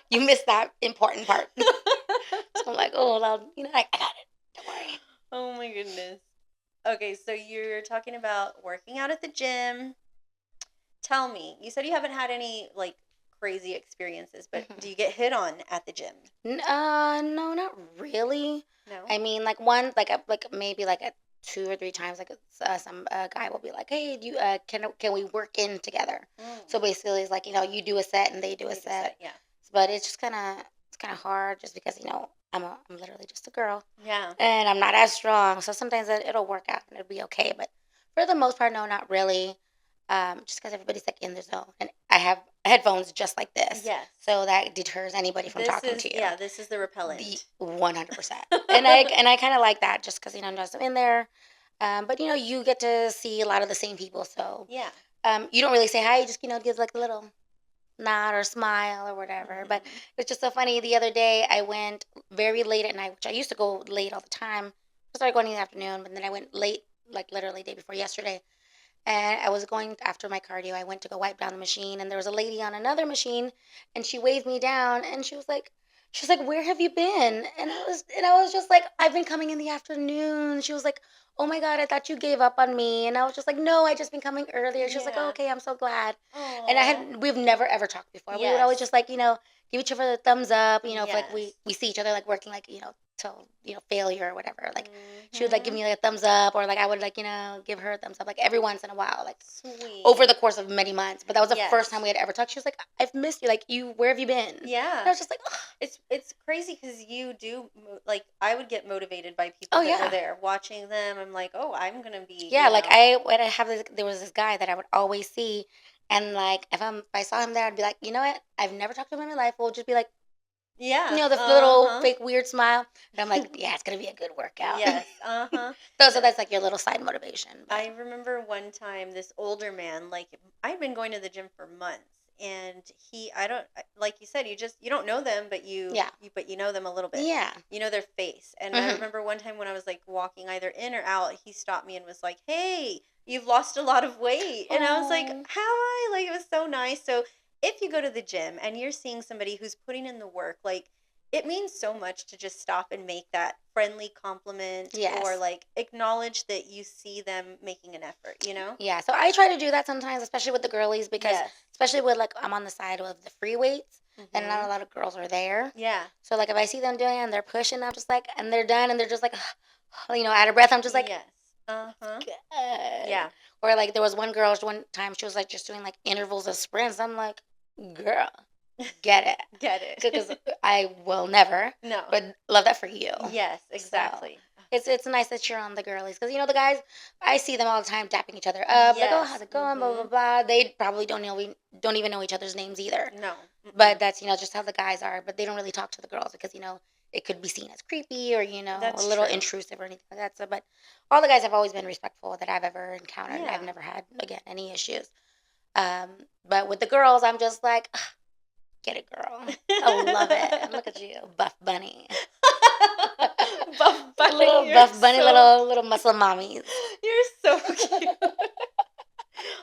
you missed that important part. So I'm like, oh, well, I got it. Don't worry. Oh my goodness. Okay, so you're talking about working out at the gym. Tell me, you said you haven't had any like crazy experiences, but do you get hit on at the gym? No, not really. No. I mean, like one, like maybe like a 2 or 3 times, like some guy will be like, "Hey, do you can we work in together?" So basically, it's like you do a set and they do a set. Yeah. But it's kind of hard just because I'm literally just a girl Yeah. and I'm not as strong. So sometimes it'll work out and it'll be okay. But for the most part, no, not really. Just because everybody's like in the zone, and I have headphones just like this, Yes. so that deters anybody from talking to you. Yeah, this is the repellent. The 100%, and I kind of like that just because I'm just in there, but you get to see a lot of the same people, so Yeah. you don't really say hi, you just give like a little nod or smile or whatever. But it's just so funny. The other day I went very late at night, which I used to go late all the time. I started going in the afternoon, but then I went late, like literally day before yesterday. And I was going after my cardio. I went to go wipe down the machine, and there was a lady on another machine, and she waved me down, and she was like, "Where have you been?" And I was just like, "I've been coming in the afternoon." She was like, "Oh my God, I thought you gave up on me," and I was just like, "No, I just been coming earlier." She was like, "Oh, Yeah. okay, I'm so glad." And Oh. we've never ever talked before. We would always Yes. just like give each other a thumbs up, if like Yes. we see each other like working like till failure or whatever. Like she would like give Mhm. me like a thumbs up, or like I would like give her a thumbs up like every once in a while, like over Sweet. the course of many months. But that was the first time Yes. we had ever talked. She was like, "I've missed you. Like where have you been?" And I Yeah. was just like, "Oh, It's crazy because you do like I would get motivated by people oh that were yeah." there watching them. I'm like, oh, I'm gonna be, Yeah, like I would have this. There was this guy that I would always see, and like if I saw him there, I'd be like, you know what? I've never talked to him in my life. We'll just be like, yeah, the uh little huh, fake weird smile. And I'm like, yeah, it's gonna be a good workout. yes, uh huh. So that's like your little side motivation. But I remember one time this older man, like I'd been going to the gym for months, and I don't, like you said, you don't know them, but yeah, but you know them a little bit. yeah, You know their face. And I hmm remember one time when I was like walking either in or out, he stopped me and was like, "Hey, you've lost a lot of weight." And I was like, oh, "Have I?" Like it was so nice. So if you go to the gym and you're seeing somebody who's putting in the work, like it means so much to just stop and make that friendly compliment or yes, like acknowledge that you see them making an effort, you know? yeah. So I try to do that sometimes, especially with the girlies, because Yes. especially with like I'm on the side of the free weights, and not a Mhm. lot of girls are there. Yeah. So like if I see them doing it and they're pushing, I'm just like, and they're done, and they're just like, out of breath. I'm just like, Yes. Uh-huh. good. Yeah. Or like there was one girl one time she was like just doing like intervals of sprints. I'm like, girl, get it, Get because it. I will never. No. But love that for you. Yes, So exactly. it's nice that you're on the girlies, because the guys, I see them all the time dapping each other up, like, oh, how's Yes. it going, blah blah Mhm. blah. They probably don't even know each other's names either. No. But Mm-mm. that's just how the guys are. But they don't really talk to the girls because it could be seen as creepy, or a That's little true. intrusive or anything like that. So, but all the guys have always been respectful that I've ever encountered. I've Yeah. never had again any issues. Um, but with the girls, I'm just like, "Ugh, get it, girl. I love it. Look at you, buff bunny, Buff Bunny, little you're buff bunny, so little muscle mommies. you're so cute.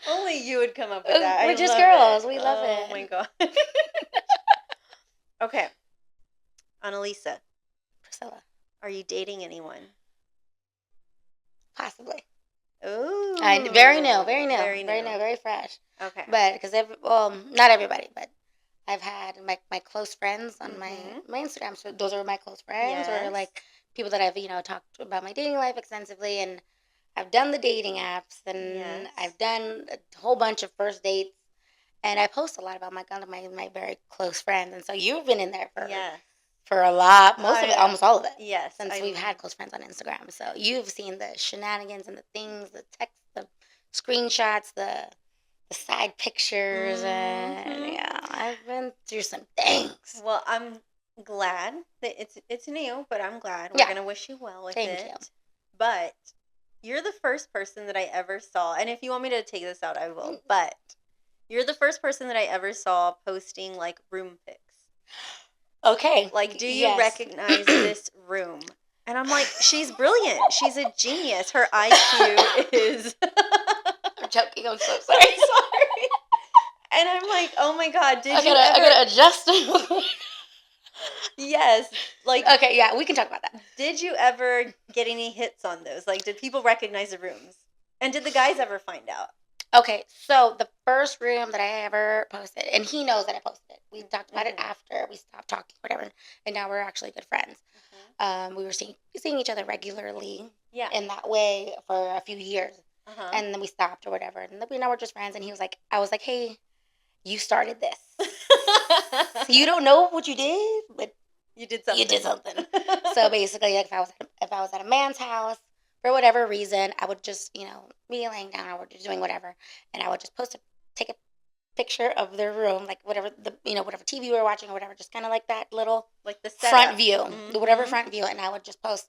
Only you would come up with that. I We're just love it. girls. We love Oh my it. god. Okay, Annalisa, Priscilla, are you dating anyone? possibly. I very Oh, new, very very new, new. very fresh. Okay. But because not everybody, but I've had my close friends on Mhm. my Instagram. So those are my close friends, or Yes. like people that I've talked about my dating life extensively, and I've done the dating apps, and Yes. I've done a whole bunch of first dates, and I post a lot about my very close friends, and so you've been in there Yes. for a lot, most of it, I almost all of it, yes, since we've had close friends on Instagram. So you've seen the shenanigans and the things, the text, the screenshots, the side pictures, and Mhm. yeah, I've been through some things. Well, I'm glad that it's new, but I'm glad. We're Yeah, gonna wish you well with thank you. it. But you're the first person that I ever saw, and if you want me to take this out, I will. But you're the first person that I ever saw posting like room pics. Okay, Like, do you yes. recognize this room? And I'm like, she's brilliant. She's a genius. Her IQ is. I'm joking. I'm so I'm sorry. sorry. And I'm like, oh my God, did you I ever? gotta adjust. Yes. Like, Okay, yeah, we can talk about that. did you ever get any hits on those? Like, did people recognize the rooms? And did the guys ever find out? Okay, so the first room that I ever posted, and he knows that I posted it. We talked about it Mhm. after we stopped talking, whatever, and now we're actually good friends. We were seeing each other regularly Yeah. in that way for a few years, Uh huh. and then we stopped or whatever, and then we now we're just friends. And he was like, I was like, hey, you started this. You don't know what you did, but You did something. you did something. So basically, like if I was at a man's house for whatever reason, I would just be laying down or just doing whatever, and I would just take a picture of their room, like whatever whatever TV we were watching or whatever, just kind of like that little like the front setup. view, whatever Mhm. front view, and I would just post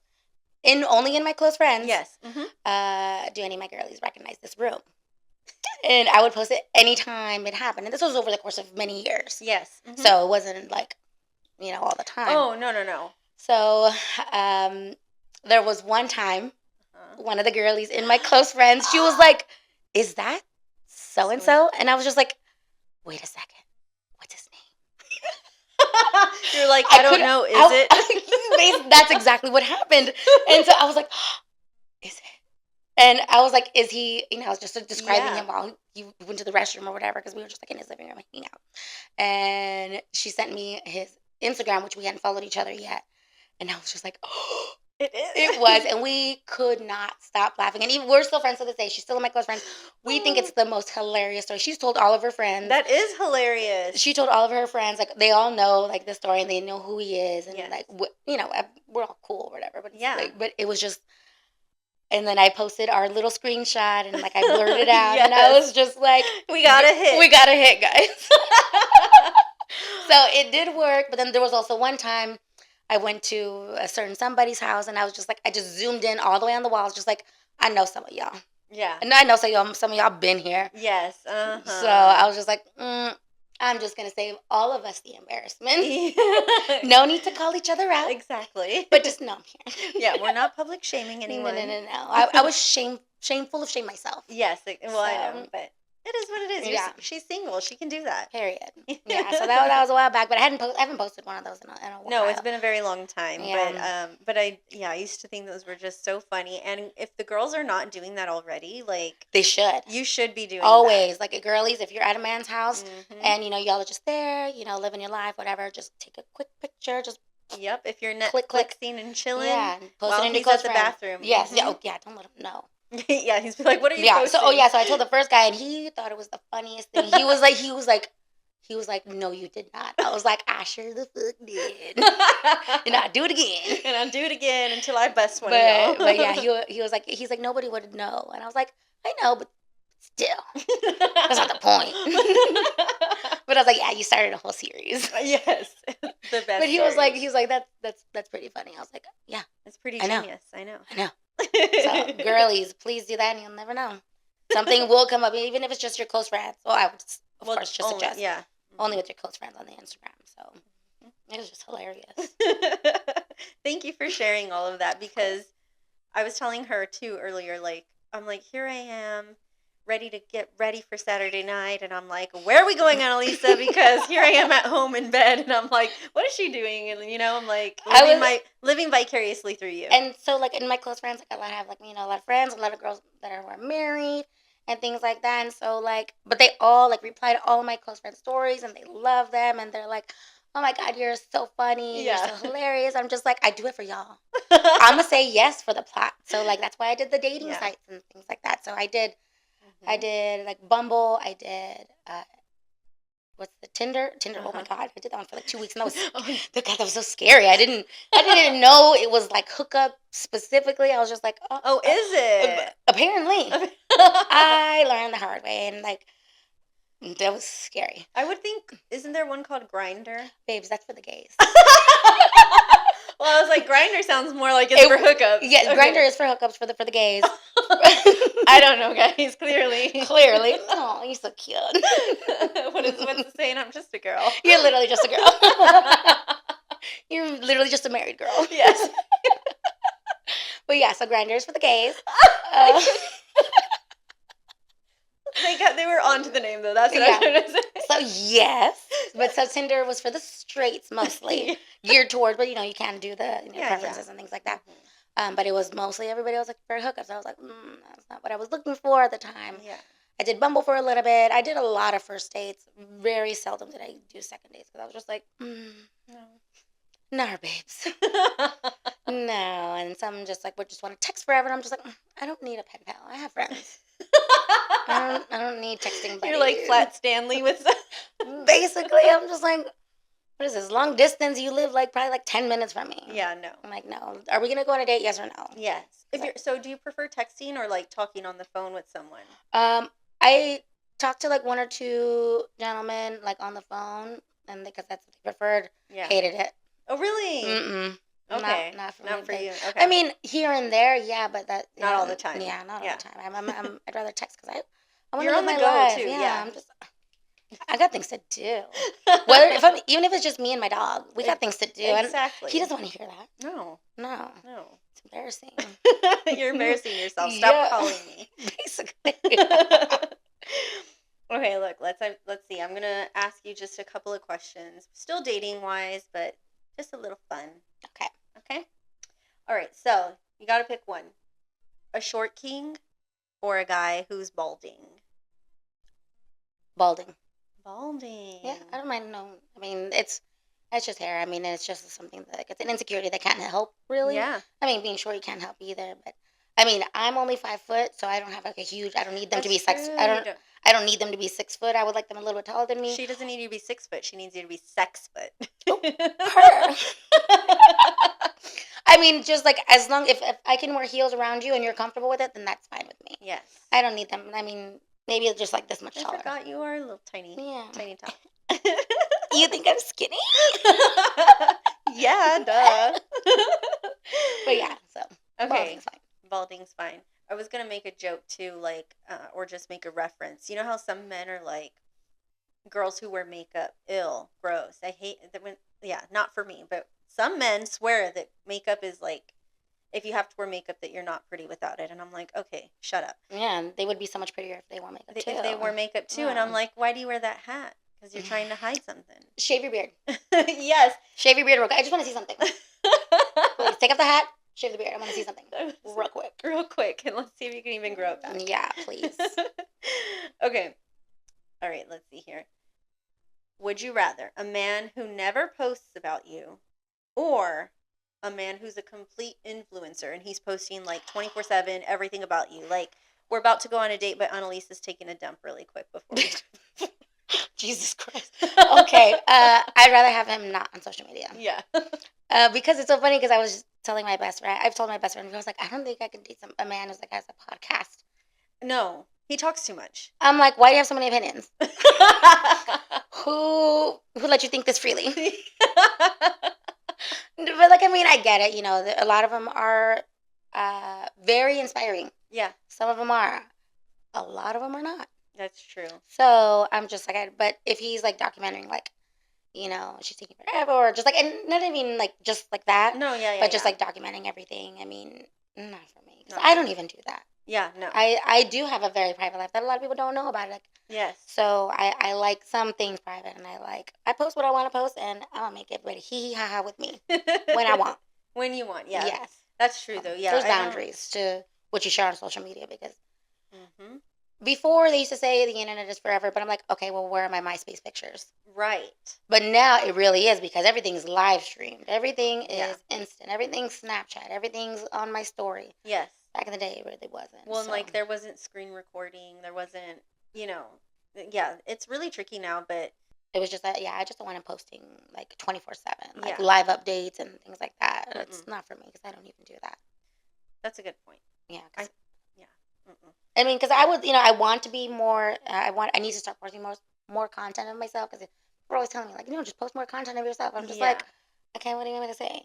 only in my close friends. Yes. Mhm. Do any of my girlies recognize this room? And I would post it anytime it happened, and this was over the course of many years. Yes. Mhm. So it wasn't like all the time. Oh no no no. So there was one time, Uh-huh. one of the girlies in my close friends, she was like, is that so and so? And I was just like, wait a second, what's his name? You're like, I don't know, is it? That's exactly what happened. And so I was like, is it? And I was like, is he, I was just describing him while he went to the restroom or whatever, because we were just like in his living room hanging out. And she sent me his Instagram, which we hadn't followed each other yet. And I was just like, oh, It is. it was. And we could not stop laughing. And even we're still friends to this day. She's still one of my close friends. We think it's the most hilarious story. She's told all of her friends. That is hilarious. She told all of her friends, like, they all know, like, the story, and they know who he is. And, like, we're all cool or whatever. But, but it was just, and then I posted our little screenshot, and, like, I blurted out. And I was just like, we got a hit. We got a hit, guys. So it did work. But then there was also one time I went to a certain somebody's house, and I was just like, I just zoomed in all the way on the walls, just like, I know some of y'all. Yeah. And I know some of y'all been here. Yes. So I was just like, I'm just going to save all of us the embarrassment. No need to call each other out. Exactly. But just know I'm here. Yeah, we're not public shaming anyone. No. I was shameful of shame myself. Yes. Well, I know, but it is what it is. Yeah. She's single. She can do that. Period. Yeah, so that was a while back, but I haven't posted one of those in a while. No, it's been a very long time. Yeah. But I used to think those were just so funny. And if the girls are not doing that already, like, they should. You should be doing always that. Like, girlies, if you're at a man's house and y'all are just there, living your life, whatever, just take a quick picture, just Yep, if you're Netflixing and chilling, post while it in he's your at the bathroom. Yes, don't let him know. Yeah, he's like, what are you posting? So I told the first guy, and he thought it was the funniest thing. He was like, no, you did not. I was like, I sure the fuck did. And I'll do it again. And I'll do it again until I bust one of y'all. But yeah, he's like, nobody would know. And I was like, I know, but still, that's not the point. But I was like, yeah, you started a whole series. Yes, the best. But he was like, that's pretty funny. I was like, yeah, it's pretty genius. I know. So, girlies, please do that, and you'll never know. Something will come up, even if it's just your close friends. Well, I would, of course, just suggest. Yeah. Only with your close friends on the Instagram. So, it was just hilarious. Thank you for sharing all of that, because I was telling her, too, earlier, like, I'm like, here I am, ready to get ready for Saturday night, and I'm like, where are we going, Analisa? Because here I am at home in bed, and I'm like, what is she doing? And I'm like, living vicariously through you. And so, like, in my close friends, like, I have, like, a lot of friends, a lot of girls that are married and things like that. And so, like, but they all, like, reply to all of my close friends' stories, and they love them, and they're like, oh my God, you're so funny, you're so hilarious. I'm just like, I do it for y'all. I'm gonna say yes for the plot. So, like, that's why I did the dating sites and things like that. So I did like Bumble. I did what's the Tinder? Oh my God, I did that one for like 2 weeks, and that was so scary. I didn't know it was like hookup specifically. I was just like, is it? Apparently, I learned the hard way, and like that was scary. I would think, isn't there one called Grindr? Babes, that's for the gays. Well, I was like, Grindr sounds more like it's for hookups. Yeah, okay. Grindr is for hookups for the gays. I don't know, guys. Clearly. Oh, you're so cute. What's the saying? I'm just a girl. You're literally just a girl. You're literally just a married girl. Yes. But yeah, so Grindr is for the gays. They were onto the name, though. That's what I'm trying to say. So yes, but so Tinder was for the straights mostly, geared towards, but you can do the preferences and things like that. But it was mostly everybody was like for hookups. I was like, that's not what I was looking for at the time. Yeah. I did Bumble for a little bit. I did a lot of first dates. Very seldom did I do second dates, because I was just like, no, babes. No. And some just like would just want to text forever, and I'm just like, I don't need a pen pal. I have friends. I don't need texting buddies. You're like Flat Stanley with basically, I'm just like, what is this? Long distance, you live like probably like 10 minutes from me. Yeah, no. I'm like, no. Are we going to go on a date? Yes or no? Yes. So do you prefer texting or like talking on the phone with someone? I talked to like one or two gentlemen like on the phone, and because that's what they preferred. Yeah. Hated it. Oh, really? Mm-mm. Okay. Not for not me. For you. Okay. I mean, here and there, yeah, but that not all the time. Yeah, not all the time. I'd rather text because I want You're to on live the my go life. too. Yeah. I'm just I got things to do. Even if it's just me and my dog, we got things to do. Exactly. And he doesn't want to hear that. No. No. No. It's embarrassing. You're embarrassing yourself. Stop calling me. Basically. Okay, look, let's see. I'm gonna ask you just a couple of questions. Still dating wise, but just a little fun. Okay. Okay? Alright, so you gotta pick one. A short king or a guy who's balding? Balding. Balding. Yeah, I don't mind. No, I mean it's just hair. I mean it's just something that it's an insecurity that can't help really. Yeah. I mean being short you can't help either. But I mean I'm only 5 foot, so I don't have like a huge. I don't need them to be That's 6. true. I don't need them to be 6 foot. I would like them a little bit taller than me. She doesn't need you to be 6 foot. She needs you to be sex foot. Her. I mean, just like as long if I can wear heels around you and you're comfortable with it, then that's fine with me. Yes. I don't need them. I mean, maybe it's just like this much taller. I forgot you are a little tiny. Yeah. Tiny top. You think I'm skinny? Yeah, duh. But yeah, so okay. balding's fine. Balding's fine. I was gonna make a joke too, like, or just make a reference. You know how some men are like, girls who wear makeup, ill, gross. I hate that when. Yeah, not for me, but some men swear that makeup is like, if you have to wear makeup, that you're not pretty without it. And I'm like, okay, shut up. Yeah, and they would be so much prettier if they wore makeup too. If they wore makeup too, and I'm like, why do you wear that hat? Because you're trying to hide something. Shave your beard. Yes. Shave your beard real quick. I just want to see something. Please take off the hat. Shave the beard. I want to see something real quick. Real quick, and let's see if you can even grow it back. Yeah, please. Okay. All right, let's see here. Would you rather a man who never posts about you or a man who's a complete influencer and he's posting like 24/7 everything about you? Like, we're about to go on a date, but Annalisa's taking a dump really quick before we... Jesus Christ. Okay, I'd rather have him not on social media. Yeah. Because it's so funny because I was just telling my best friend, I've told my best friend, I was like, I don't think I can date a man who's like has a podcast. No, he talks too much. I'm like, why do you have so many opinions? Who let you think this freely? But like, I mean, I get it. You know, a lot of them are very inspiring. Yeah. Some of them are. A lot of them are not. That's true. So I'm just like, but if he's like documenting, like, you know, she's taking forever, or just like, and not even like just like that. No, yeah, but just like documenting everything. I mean, not for me. 'Cause I don't even do that. Yeah, no. I do have a very private life that a lot of people don't know about. Like, yes. So I like some things private, and I post what I want to post, and I'll make everybody hee hee ha ha with me when I want. When you want, yeah. Yes. That's true, though. Yeah. There's boundaries to what you share on social media because mm-hmm. Before they used to say the internet is forever, but I'm like, okay, well, where are my MySpace pictures? Right. But now it really is because everything's live streamed. Everything is instant. Everything's Snapchat. Everything's on my story. Yes. Back in the day, it really wasn't. Well, so. Like there wasn't screen recording. There wasn't, you know, yeah, it's really tricky now, but. It was just that, I just don't want him posting like 24/7, like live updates and things like that. Mm-mm. It's not for me because I don't even do that. That's a good point. Yeah. I mean, because I would, I want to be more. I need to start posting more content of myself because they're always telling me like, just post more content of yourself. I'm just like, okay, what do you want me to say?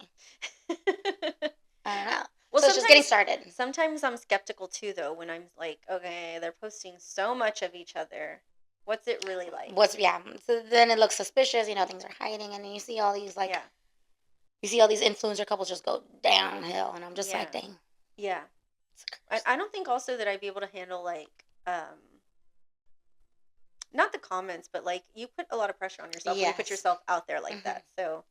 I don't know. Well, so it's just getting started. Sometimes I'm skeptical too, though, when I'm like, okay, they're posting so much of each other. What's it really like? So then it looks suspicious. Things are hiding, and then you see all these you see all these influencer couples just go downhill, and I'm just like, dang. Yeah. I don't think also that I'd be able to handle like not the comments, but like you put a lot of pressure on yourself when you put yourself out there like that. So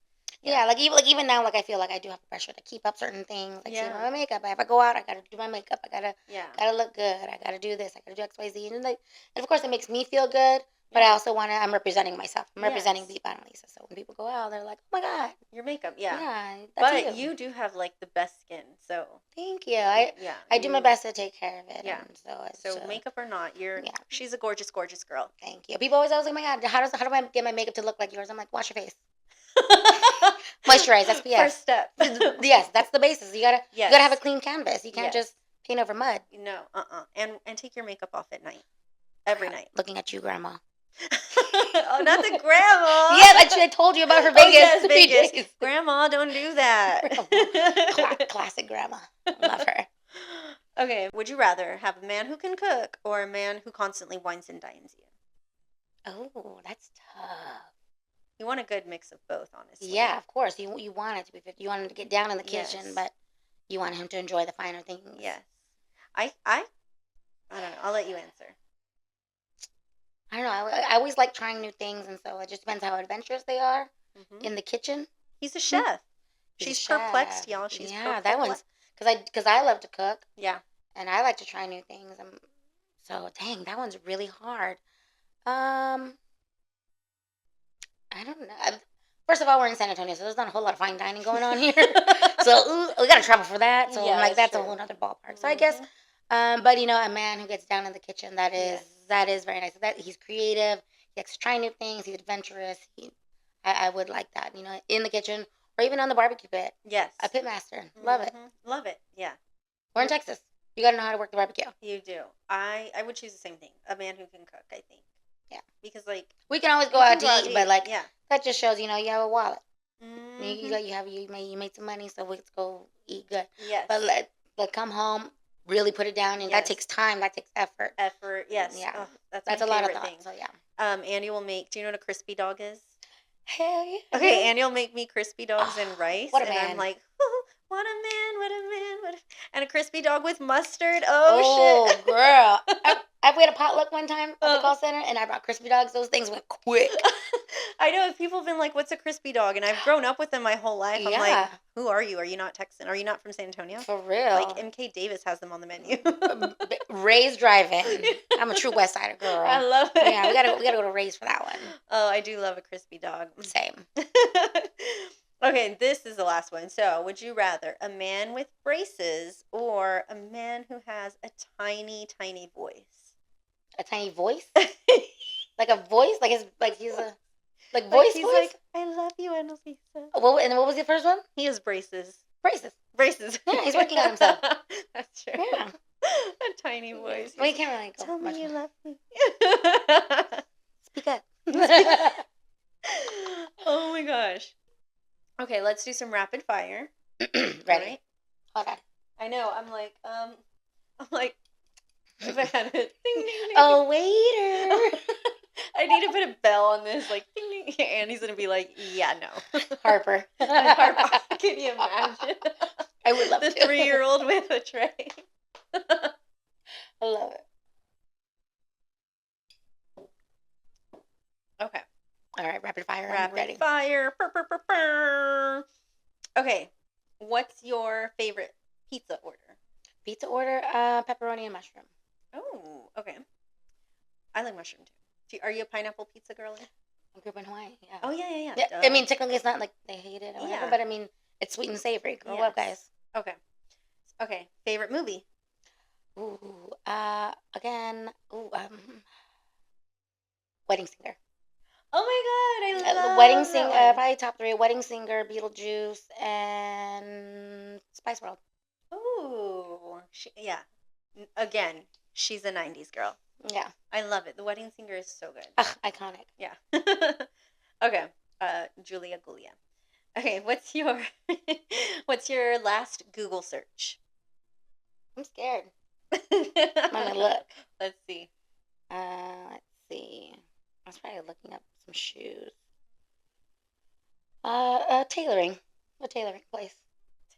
like even now, like I feel like I do have pressure to keep up certain things. Like see my makeup. If I go out, I gotta do my makeup. I gotta look good. I gotta do this. I gotta do X, Y, Z. And of course it makes me feel good. But I also I'm representing myself. I'm representing Beat By Analisa. So when people go out, they're like, "Oh my God, your makeup, yeah." Yeah, but you do have like the best skin, so thank you. I do my best to take care of it. Yeah. So makeup or not, she's a gorgeous, gorgeous girl. Thank you. People always ask, "Oh my God, how do I get my makeup to look like yours?" I'm like, wash your face, moisturize, SPF. First step. Yes, that's the basis. You gotta have a clean canvas. You can't just paint over mud. No, and take your makeup off at night, every night. Looking at you, Grandma. Oh, not the grandma. Yes, I told you about her Vegas. Yes, Vegas. Grandma, don't do that. Classic grandma. Love her. Okay, would you rather have a man who can cook or a man who constantly wines and dines you? Oh, that's tough. You want a good mix of both, honestly. Yeah, of course. You want it to be 50. You want him to get down in the kitchen, Yes. but you want him to enjoy the finer things. Yes. I don't know. I'll let you answer. I don't know. I always like trying new things, and so it just depends how adventurous they are Mm-hmm. in the kitchen. He's a chef. He's a She's chef. perplexed, y'all. She's Yeah, perplexed. that one's because I love to cook. Yeah. And I like to try new things. So dang, that one's really hard. I don't know. First of all, we're in San Antonio, so there's not a whole lot of fine dining going on here. So we got to travel for that. So Yeah, I'm like, that's true. a whole other ballpark. So I guess, but you know, a man who gets down in the kitchen, that is very nice. That he's creative. He likes to try new things. He's adventurous. I would like that. You know, in the kitchen or even on the barbecue pit. Yes. A pit master. Love it. Love it. Yeah. We're in Texas. You got to know how to work the barbecue. You do. I would choose the same thing. A man who can cook, I think. Yeah. Because, like, we can always go out to eat, but like, yeah. that just shows, you know, you have a wallet. Mm-hmm. You made some money, so let's go eat good. Yes. But let come home, really put it down, and that takes time. That takes effort. Effort. Yes. Yeah. Oh, that's my a lot of favorite thought. thing. So yeah. Andy will make. Do you know what a crispy dog is? Hell yeah. Okay, Andy will make me crispy dogs and rice, what a and man. I'm like, what a man, what a man, what a... And a crispy dog with mustard. Oh shit. Girl. We had a potluck one time at the call center, and I brought crispy dogs. Those things went quick. I know. People have been like, what's a crispy dog? And I've grown up with them my whole life. I'm like, who are you? Are you not Texan? Are you not from San Antonio? For real. Like, MK Davis has them on the menu. Ray's driving. I'm a true West Sider girl. I love it. Yeah, we gotta go to Ray's for that one. Oh, I do love a crispy dog. Same. Okay, this is the last one. So, would you rather a man with braces or a man who has a tiny, tiny voice? A tiny voice? Like a voice? Like he's a voice? He's voice? like, I love you, Analisa. What was the first one? He has braces. Braces. Yeah, he's working on himself. That's true. Yeah. A tiny voice. Well, you can't really go Tell much me you more. love me. Speak up. Oh my gosh. Okay, let's do some rapid fire. Ready? Right? Hold on. I know. I'm like, if I had a ding, ding, ding. Oh, waiter. I need to put a bell on this, like, ding, ding. Andy's going to be like, yeah, no. Harper. Harper. Can you imagine? I would love the to. 3-year-old with a tray. I love it. Okay. All right, rapid fire. Rapid ready. fire. Purr, purr, purr, purr. Okay. What's your favorite pizza order? Pizza order, pepperoni and mushroom. Oh, okay. I like mushroom too. Are you a pineapple pizza girl? I grew up in Hawaii. Yeah. Oh yeah. I mean, technically, it's not like they hate it or whatever, but I mean, it's sweet and savory. Grow up, guys. Okay. Favorite movie? Ooh. Again. Wedding Singer. Oh my god, I love Wedding Singer. that one. Probably top 3: Wedding Singer, Beetlejuice, and Spice World. Ooh, yeah. Again, she's a '90s girl. Yeah, I love it. The Wedding Singer is so good. ugh, iconic. Yeah. Okay. Julia Gulia. Okay, what's your what's your last Google search? I'm scared. I'm gonna look. Let's see. Let's see. I was probably looking up some shoes. Tailoring. A tailoring place.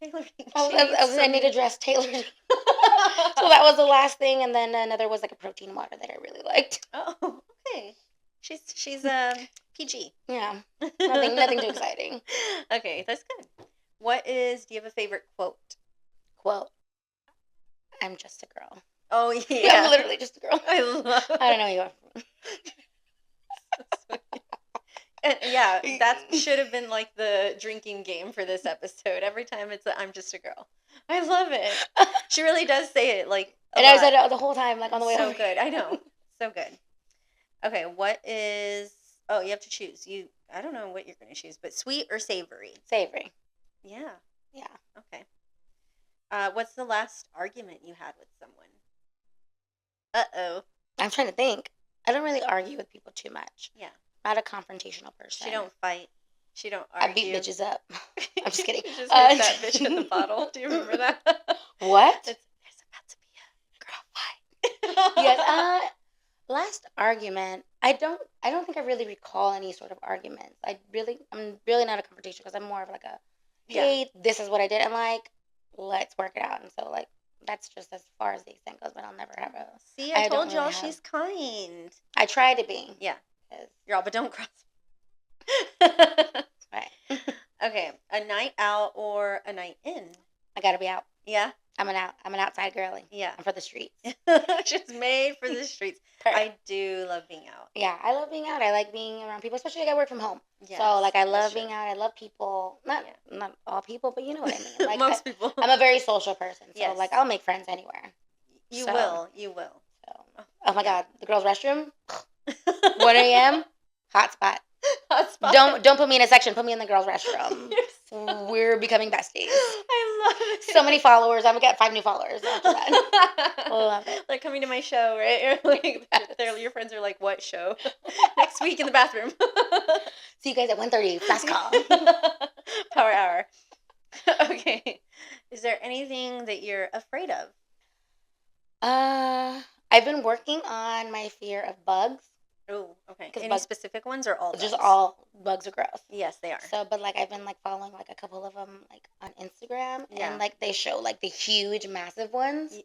Tailoring. I need a dress tailored. So that was the last thing, and then another was like a protein water that I really liked. Oh, okay. She's PG. Yeah. Nothing too exciting. Okay, that's good. Do you have a favorite quote? Quote. I'm just a girl. Oh yeah. I'm literally just a girl. I don't know who you are. And yeah, that should have been like the drinking game for this episode. Every time it's I'm just a girl. I love it. She really does say it like a lot. I said it the whole time, like on the way home. So good. I know. So good. Okay, you have to choose. I don't know what you're going to choose, but sweet or savory? Savory. Yeah. Yeah. Okay. What's the last argument you had with someone? Uh-oh. I'm trying to think. I don't really argue with people too much. Yeah. Not a confrontational person. She don't fight. She don't argue. I beat bitches up. I'm just kidding. You just hit that bitch in the bottle. Do you remember that? What? There's about to be a girl fight. Yes. Last argument. I don't think I really recall any sort of arguments. I'm really not a confrontation because I'm more of like a, hey, this is what I did, and like, let's work it out. And so like that's just as far as the extent goes. But I'll never have a. See, I told don't y'all really have. she's kind. I try to be. Yeah. You're all, but don't cross. Right. Okay, a night out or a night in? I gotta be out. Yeah. I'm an outside girly. Yeah. I'm for the streets. She's made for the streets. I do love being out. Yeah, I love being out. I like being around people, especially like I work from home. Yes, so like I love being out. I love people. Not all people, but you know what I mean. Like most people. I'm a very social person. So like I'll make friends anywhere. You will. So, oh my God, the girls' restroom. 1 a.m. Hotspot. Don't put me in a section. Put me in the girls' restroom. We're becoming besties. I love it. So many followers. I'm gonna get 5 new followers after that. Love it. They're coming to my show, right? You're like, your friends are like, what show? Next week in the bathroom. See you guys at 1:30. Last call. Power hour. Okay. Is there anything that you're afraid of? I've been working on my fear of bugs. Oh, okay. Any specific ones or all bugs? Just all bugs are gross. Yes, they are. So, but like I've been like following like a couple of them like on Instagram, and like they show like the huge, massive ones,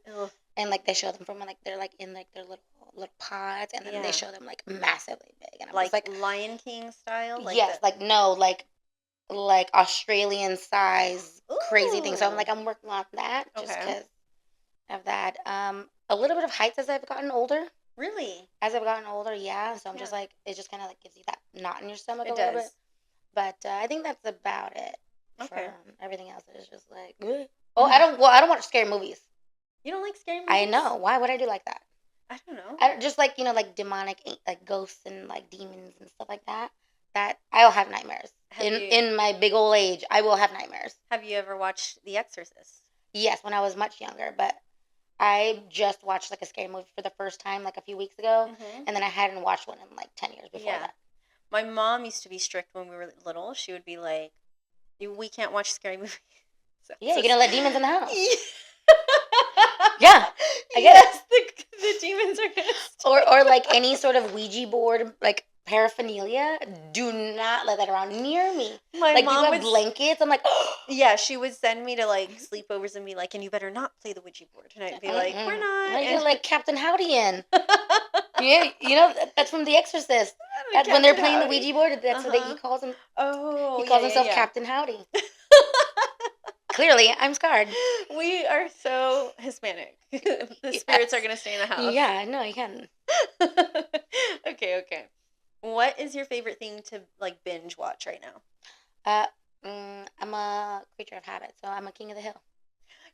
and like they show them from when like they're like in like their little pods, and then they show them like massively big, and I'm like Lion King style. Like yes, like no, like Australian size crazy thing. So I'm like I'm working on that just because of that. A little bit of heights as I've gotten older. Really? As I've gotten older, yeah. So I'm just like, it just kind of like gives you that knot in your stomach a little bit. But I think that's about it. Okay. Everything else is just like, oh, I don't watch scary movies. You don't like scary movies? I know. Why would I do like that? I don't know. I just like, like demonic, like ghosts and like demons and stuff like that. That I'll have nightmares. In my big old age, I will have nightmares. Have you ever watched The Exorcist? Yes, when I was much younger, but I just watched like a scary movie for the first time like a few weeks ago, and then I hadn't watched one in like 10 years before that. My mom used to be strict when we were little. She would be like, "We can't watch scary movies." You're gonna let demons in the house. Yeah, I guess the demons are gonna. Or like any sort of Ouija board like paraphernalia. Do not let that around near me. My mom would blankets. I'm like, yeah, she would send me to like sleepovers and be like, "And you better not play the Ouija board." And I'd be like, "We're not." You're like Captain Howdy in. Yeah, that's from The Exorcist. When they're playing the Ouija board, that's what he calls him. Oh, he calls himself Captain Howdy. Clearly, I'm scarred. We are so Hispanic. The spirits are going to stay in the house. Yeah, no, you can. Okay. What is your favorite thing to like binge watch right now? I'm a creature of habit, so I'm a king of the hill.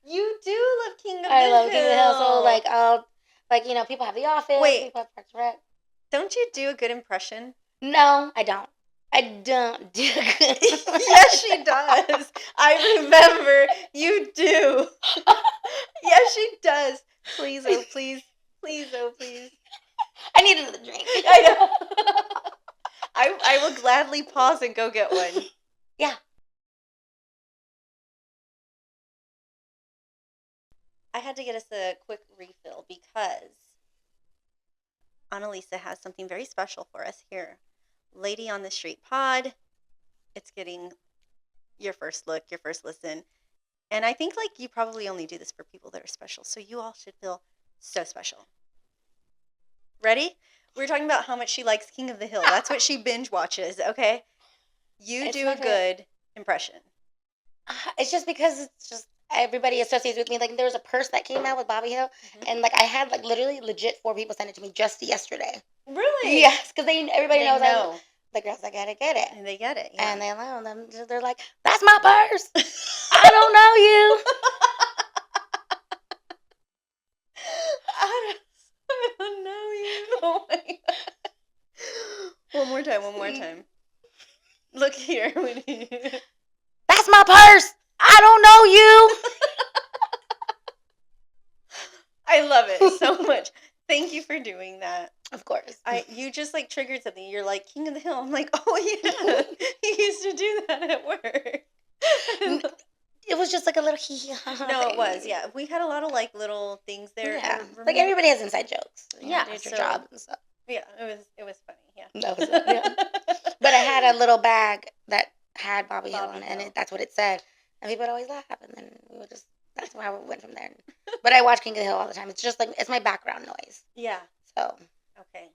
You do love King of the Hill. I love King of the Hill, so like I'll people have The Office. Wait, people have Parks and Rec. Don't you do a good impression? No, I don't. I don't do good. Yes, she does. I remember you do. Yes, she does. Please, oh please. Please, oh please. I need another drink. I know. I will gladly pause and go get one. Yeah. I had to get us a quick refill because Analisa has something very special for us here. Lady on the Street Pod. It's getting your first look, your first listen. And I think like you probably only do this for people that are special. So you all should feel so special. Ready? We were talking about how much she likes King of the Hill. That's what she binge watches, okay? You do a good impression. It's just because it's just everybody associates with me. Like there was a purse that came out with Bobby Hill, and like I had like literally legit 4 people send it to me just yesterday. Really? Yes, because everybody knows. The girls that get it. And they get it. Yeah. And they love them. They're like, that's my purse. I don't know you. I don't know you. Oh my God. One more time. Look here. That's my purse. I don't know you. I love it so much. Thank you for doing that. Of course. You just like triggered something. You're like King of the Hill. I'm like, oh yeah, he used to do that at work. It was just like a little No, it was, yeah. We had a lot of like little things there. Yeah. Like everybody has inside jokes. Yeah. It's your job and stuff. Yeah, it was funny. That was it. Yeah. But I had a little bag that had Bobby Hill Bobby on it, and Hill. that's what it said. And people would always laugh, and then we would just, that's how we went from there. But I watch King of the Hill all the time. It's just like, it's my background noise. Yeah. So, Okay.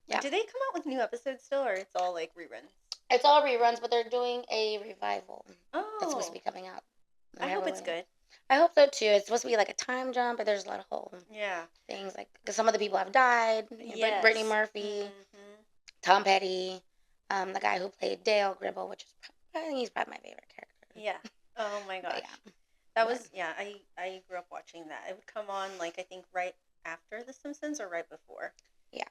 yeah. Do they come out with new episodes still, or it's all like reruns? It's all reruns, but they're doing a revival. That's supposed to Oh, be coming out. I hope it's good. I hope so too. It's supposed to be like a time jump, but there's a lot of whole Yeah. things, like, because some of the people have died. Yes. Brittany Murphy, Tom Petty, the guy who played Dale Gribble, which is, I think he's probably my favorite character. Yeah. Oh my gosh. Yeah. That was, I grew up watching that. It would come on, like, I think right after The Simpsons or right before. Yeah.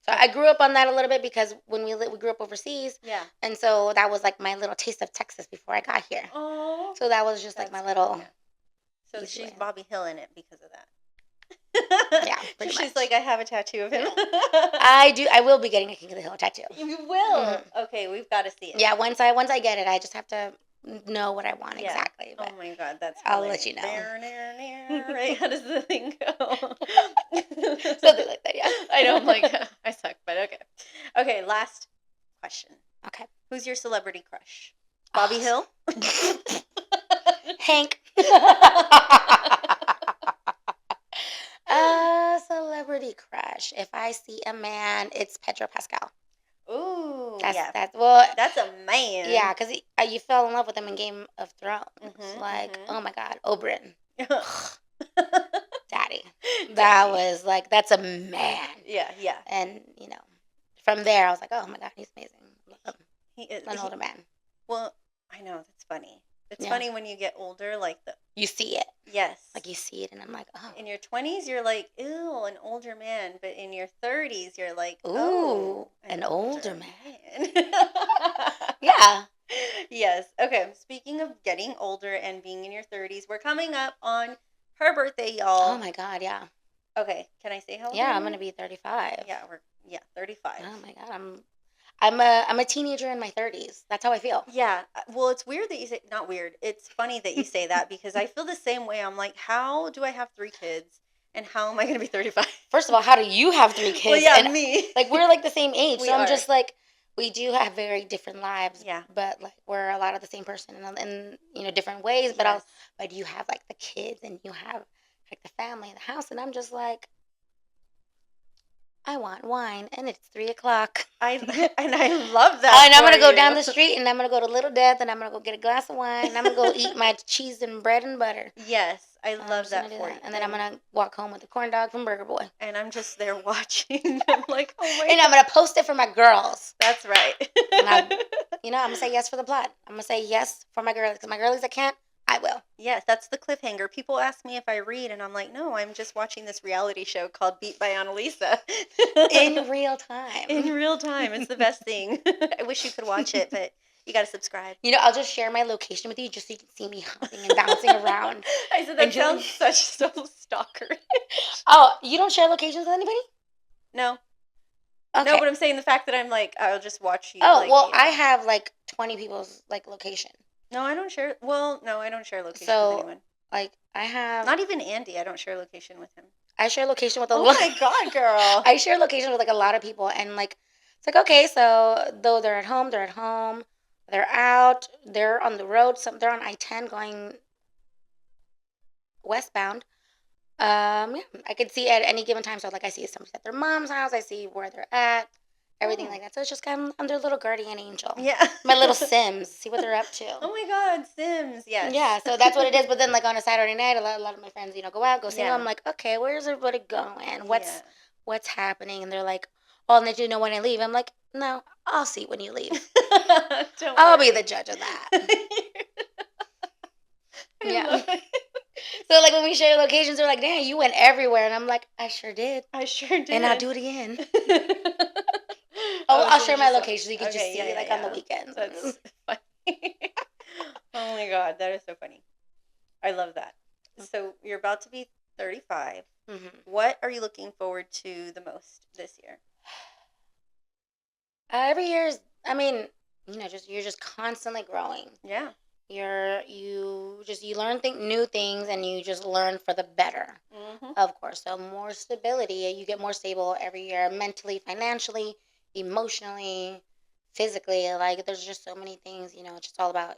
So I grew up on that a little bit because when we grew up overseas. Yeah. And so that was like my little taste of Texas before I got here. Oh. So that was just like my little. Yeah. So she's Bobby Hill in it because of that. Yeah, pretty much. She's like, I have a tattoo of him. Yeah. I will be getting a King of the Hill tattoo. You will? Mm-hmm. Okay, we've got to see it. Yeah, once I get it, I just have to know what I want exactly. Oh my God, that's I'll let you know. Right? How does the thing go? Something like that, yeah. I know, I'm like, I suck, but okay. Okay, last question. Okay. Who's your celebrity crush? Bobby Hill? Hank. Celebrity crush. If I see a man, it's Pedro Pascal. Ooh, that's a man. Yeah, because you fell in love with him in Game of Thrones. Oh my God, Oberyn. Daddy. That was like, that's a man. Yeah. And, from there, I was like, oh my God, he's amazing. He is an older man. Well, I know, that's funny. It's funny when you get older, like you see it. Yes. Like you see it, and I'm like, oh. In your 20s, you're like, ew, an older man. But in your 30s, you're like, ooh, an older man. Yeah. Yes. Okay. Speaking of getting older and being in your 30s, we're coming up on her birthday, y'all. Oh my God, yeah. Okay. Can I say how old? Yeah, I'm gonna be 35. Yeah, 35. Oh my God, I'm a teenager in my 30s. That's how I feel. Yeah. Well, it's weird that you say, not weird. It's funny that you say that because I feel the same way. I'm like, how do I have 3 kids and how am I going to be 35? First of all, how do you have 3 kids? Well, yeah, and me. Like, we're like the same age. We so I'm are. just like, we do have very different lives. Yeah. But like, we're a lot of the same person in different ways. But but you have like the kids and you have like the family and the house. And I'm just like, I want wine, and it's 3:00. I love that. And I'm gonna go down the street, and I'm gonna go to Little Death, and I'm gonna go get a glass of wine, and I'm gonna go eat my cheese and bread and butter. Yes, I love that for you. And then I'm gonna walk home with a corn dog from Burger Boy. And I'm just there watching. I'm like, oh my. And I'm gonna post it for my girls. That's right. And I'm gonna say yes for the plot. I'm gonna say yes for my girlies, because my girlies that can't, I will. Yes, that's the cliffhanger. People ask me if I read, and I'm like, no, I'm just watching this reality show called Beat By Analisa. In real time. In real time. It's the best thing. I wish you could watch it, but you got to subscribe. I'll just share my location with you just so you can see me hopping and bouncing around. I said that sounds so stalkerish. Oh, you don't share locations with anybody? No. Okay. No, but I'm saying the fact that I'm like, I'll just watch you. Oh, well, I have like 20 people's like location. No, I don't share. Well, no, I don't share location with anyone. Like, I have. Not even Andy. I don't share location with him. I share location with a lot. Oh my God, girl. I share location with like a lot of people, and like, it's like, okay, so though they're at home, they're out, they're on the road, they're on I-10 going westbound. Yeah, I could see at any given time. So like, I see somebody's at their mom's house, I see where they're at. Everything like that. So it's just kind of, I'm their little guardian angel. Yeah. My little Sims. See what they're up to. Oh my God, Sims. Yes. Yeah, so that's what it is. But then like on a Saturday night, a lot of my friends, go out, go single. I'm like, okay, where's everybody going? What's happening? And they're like, oh, and they do know when I leave. I'm like, no, I'll see when you leave. I'll be the judge of that. Yeah. So like when we share locations, they're like, damn, you went everywhere. And I'm like, I sure did. And I'll do it again. I'll share my location so you can just see it on the weekends. That's funny. Oh my God, that is so funny. I love that. So you're about to be 35. Mm-hmm. What are you looking forward to the most this year? Every year is, you're just constantly growing. Yeah. You learn new things, and you just learn for the better. Mm-hmm. Of course. So more stability. You get more stable every year, mentally, financially. emotionally, physically. Like there's just so many things. It's just all about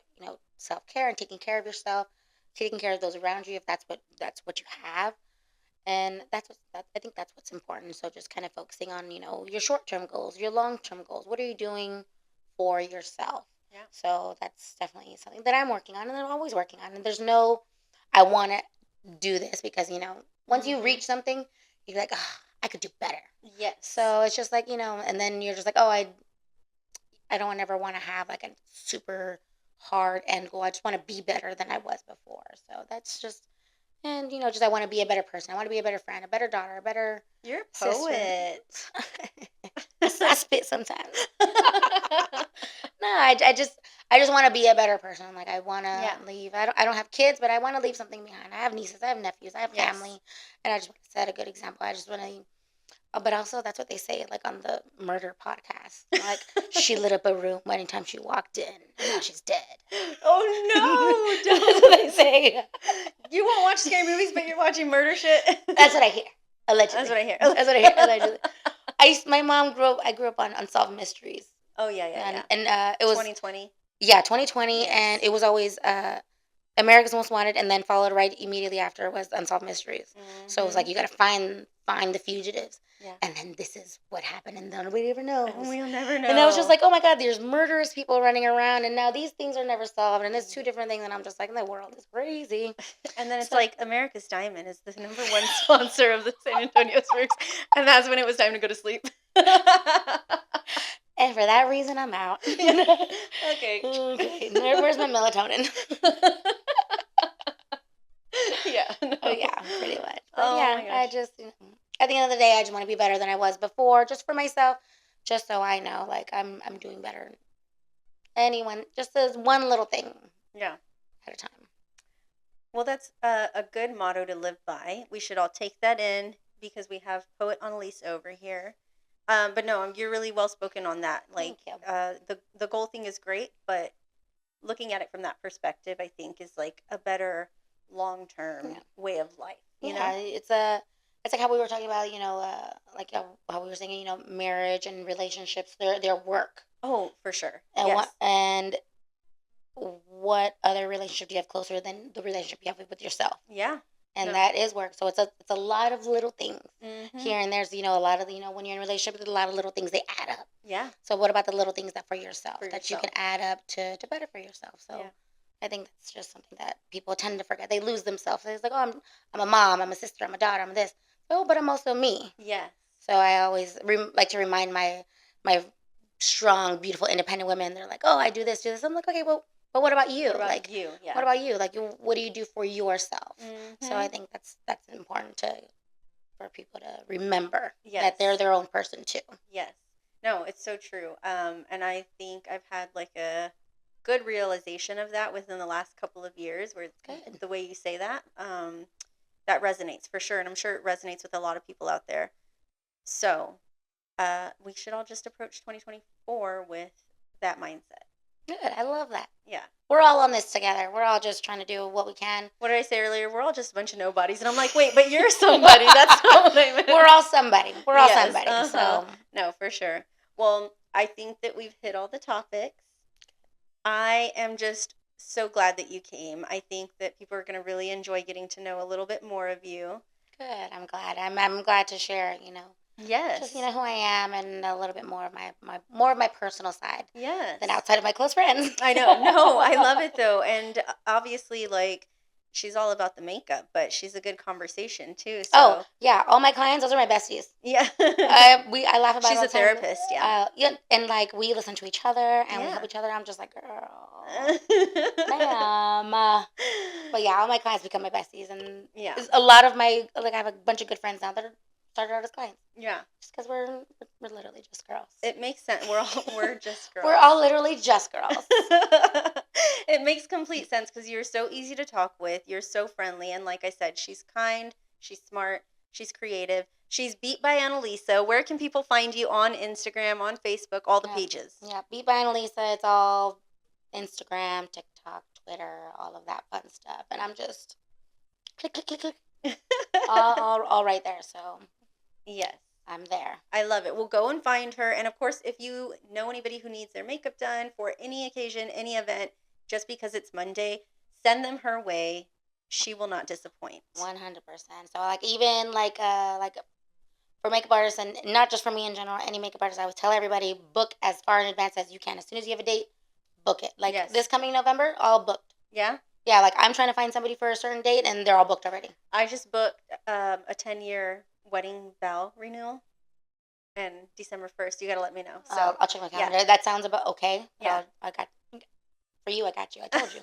self-care and taking care of yourself, taking care of those around you if that's what you have. And I think that's what's important. So just kind of focusing on your short-term goals, your long-term goals. What are you doing for yourself? Yeah. So that's definitely something that I'm working on, and I'm always working on. And there's no, I want to do this because once you reach something, you're like, oh, I could do better. Yes. So it's just like and then you're just like, oh, I don't ever want to have like a super hard end goal. I just want to be better than I was before. So that's just, and just I want to be a better person. I want to be a better friend, a better daughter, a better You're a sister. poet. I spit sometimes. No, I just want to be a better person. Like I want to leave. I don't have kids, but I want to leave something behind. I have nieces, I have nephews, I have family, and I just want to set a good example. I just want to. But also, that's what they say, like on the murder podcast. Like she lit up a room anytime she walked in, and now she's dead. Oh no! That's what they say. You won't watch scary movies, but you're watching murder shit. That's what I hear. Allegedly. That's what I hear. That's what I hear. Allegedly. My mom I grew up on Unsolved Mysteries. Oh yeah. And it was 2020. Yeah, 2020, Yes. and it was always America's Most Wanted, and then followed right immediately after was Unsolved Mysteries. Mm-hmm. So it was like you got to find the fugitives, Yeah. and then this is what happened, and nobody ever knows. And we'll never know. And I was just like, oh my God, there's murderous people running around, and now these things are never solved, and it's two different things, and I'm just like, the world is crazy. And then it's like America's Diamond is the #1 sponsor of the San Antonio Spurs, and that's when it was time to go to sleep. And for that reason, I'm out. Okay. Okay. Where's my melatonin? Yeah. No. Oh yeah, pretty much. But Oh yeah, my gosh. I just at the end of the day, I just want to be better than I was before, just for myself, just so I know, like I'm doing better. Anyone, just as one little thing. Yeah. At a time. Well, that's a good motto to live by. We should all take that in because we have Poet Annalise over here. But no, you're really well spoken on that. Like, Thank you. The goal thing is great, but looking at it from that perspective, I think is like a better long term way of life. You know? It's like how we were talking about, like how we were saying, marriage and relationships, their work. Oh, for sure. And what other relationship do you have closer than the relationship you have with yourself? Yeah. And that is work. So it's a lot of little things here and there's, a lot of, when you're in a relationship, there's a lot of little things, they add up. Yeah. So what about the little things that for yourself that you can add up to better for yourself? So I think that's just something that people tend to forget. They lose themselves. It's like, oh, I'm a mom, I'm a sister, I'm a daughter, I'm this. Oh, but I'm also me. Yeah. So I always like to remind my strong, beautiful, independent women. They're like, oh, I do this. I'm like, okay, well, but what about you? What about you? Yeah. What about you? Like, what do you do for yourself? Mm-hmm. So I think that's important for people to remember that they're their own person too. Yes. No, it's so true. And I think I've had like a good realization of that within the last couple of years, where the way you say that, that resonates for sure, and I'm sure it resonates with a lot of people out there. So, we should all just approach 2024 with that mindset. Good. I love that. Yeah. We're all on this together. We're all just trying to do what we can. What did I say earlier? We're all just a bunch of nobodies. And I'm like, wait, but you're somebody. That's not what I meant. We're all somebody. We're all somebody. So no, for sure. Well, I think that we've hit all the topics. I am just so glad that you came. I think that people are going to really enjoy getting to know a little bit more of you. Good. I'm glad. I'm glad to share, Yes. Just who I am and a little bit more of my personal side. Yes. Than outside of my close friends. I know. No, I love it though. And obviously, like, she's all about the makeup, but she's a good conversation too. So. Oh, yeah. All my clients, those are my besties. Yeah. I laugh about she's it all a the time. therapist, yeah. And like we listen to each other and we help each other. I'm just like, girl. Ma'am. But yeah, all my clients become my besties, and a lot of I have a bunch of good friends now that are started out as clients. Yeah. Just because we're literally just girls. It makes sense. We're just girls. We're all literally just girls. It makes complete sense because you're so easy to talk with. You're so friendly. And like I said, she's kind, she's smart, she's creative. She's Beat by Analisa. Where can people find you on Instagram, on Facebook, all the pages? Yeah, Beat by Analisa. It's all Instagram, TikTok, Twitter, all of that fun stuff. And I'm just click, click, click, click. all right there. So yes. I'm there. I love it. We'll go and find her. And of course, if you know anybody who needs their makeup done for any occasion, any event, just because it's Monday, send them her way. She will not disappoint. 100%. So like even like for makeup artists, and not just for me in general, any makeup artist, I would tell everybody book as far in advance as you can. As soon as you have a date, book it. Like Yes. this coming November, all booked. Yeah? Yeah, like I'm trying to find somebody for a certain date, and they're all booked already. I just booked a 10-year wedding vow renewal. And December 1st, you got to let me know. So I'll check my calendar. That sounds about okay. Yeah. I got for you. I got you. I told you.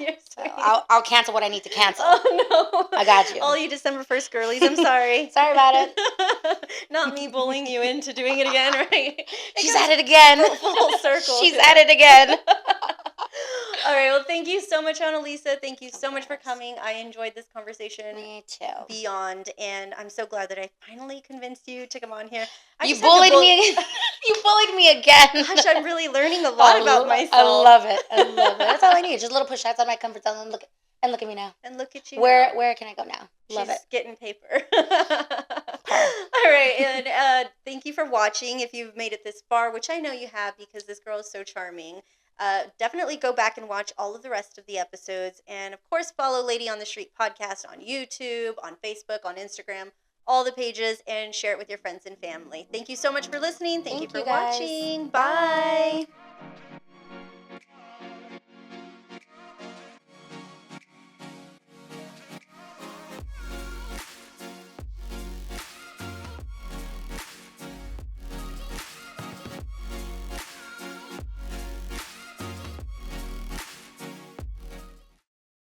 You're So sweet. I'll cancel what I need to cancel. Oh no. I got you. All you December 1st girlies, I'm sorry. Sorry about it. Not me bullying you into doing it again, right? She's at it again. Full circle. She's at it again. All right. Well, thank you so much, Analisa. Thank you so much for course. coming. I enjoyed this conversation Me too. beyond, and I'm so glad that I finally convinced you to come on here. You bullied me. You bullied me again. Gosh, I'm really learning a lot about myself. I love it. I love it. That's all I need. Just little push outs of my comfort zone. And look at me now. And look at you. Where can I go now? Love She's it. getting paper. All right, and thank you for watching. If you've made it this far, which I know you have because this girl is so charming, definitely go back and watch all of the rest of the episodes. And of course, follow Lady on the Street podcast on YouTube, on Facebook, on Instagram, all the pages, and share it with your friends and family. Thank you so much for listening. Thank you for you guys. watching. Bye.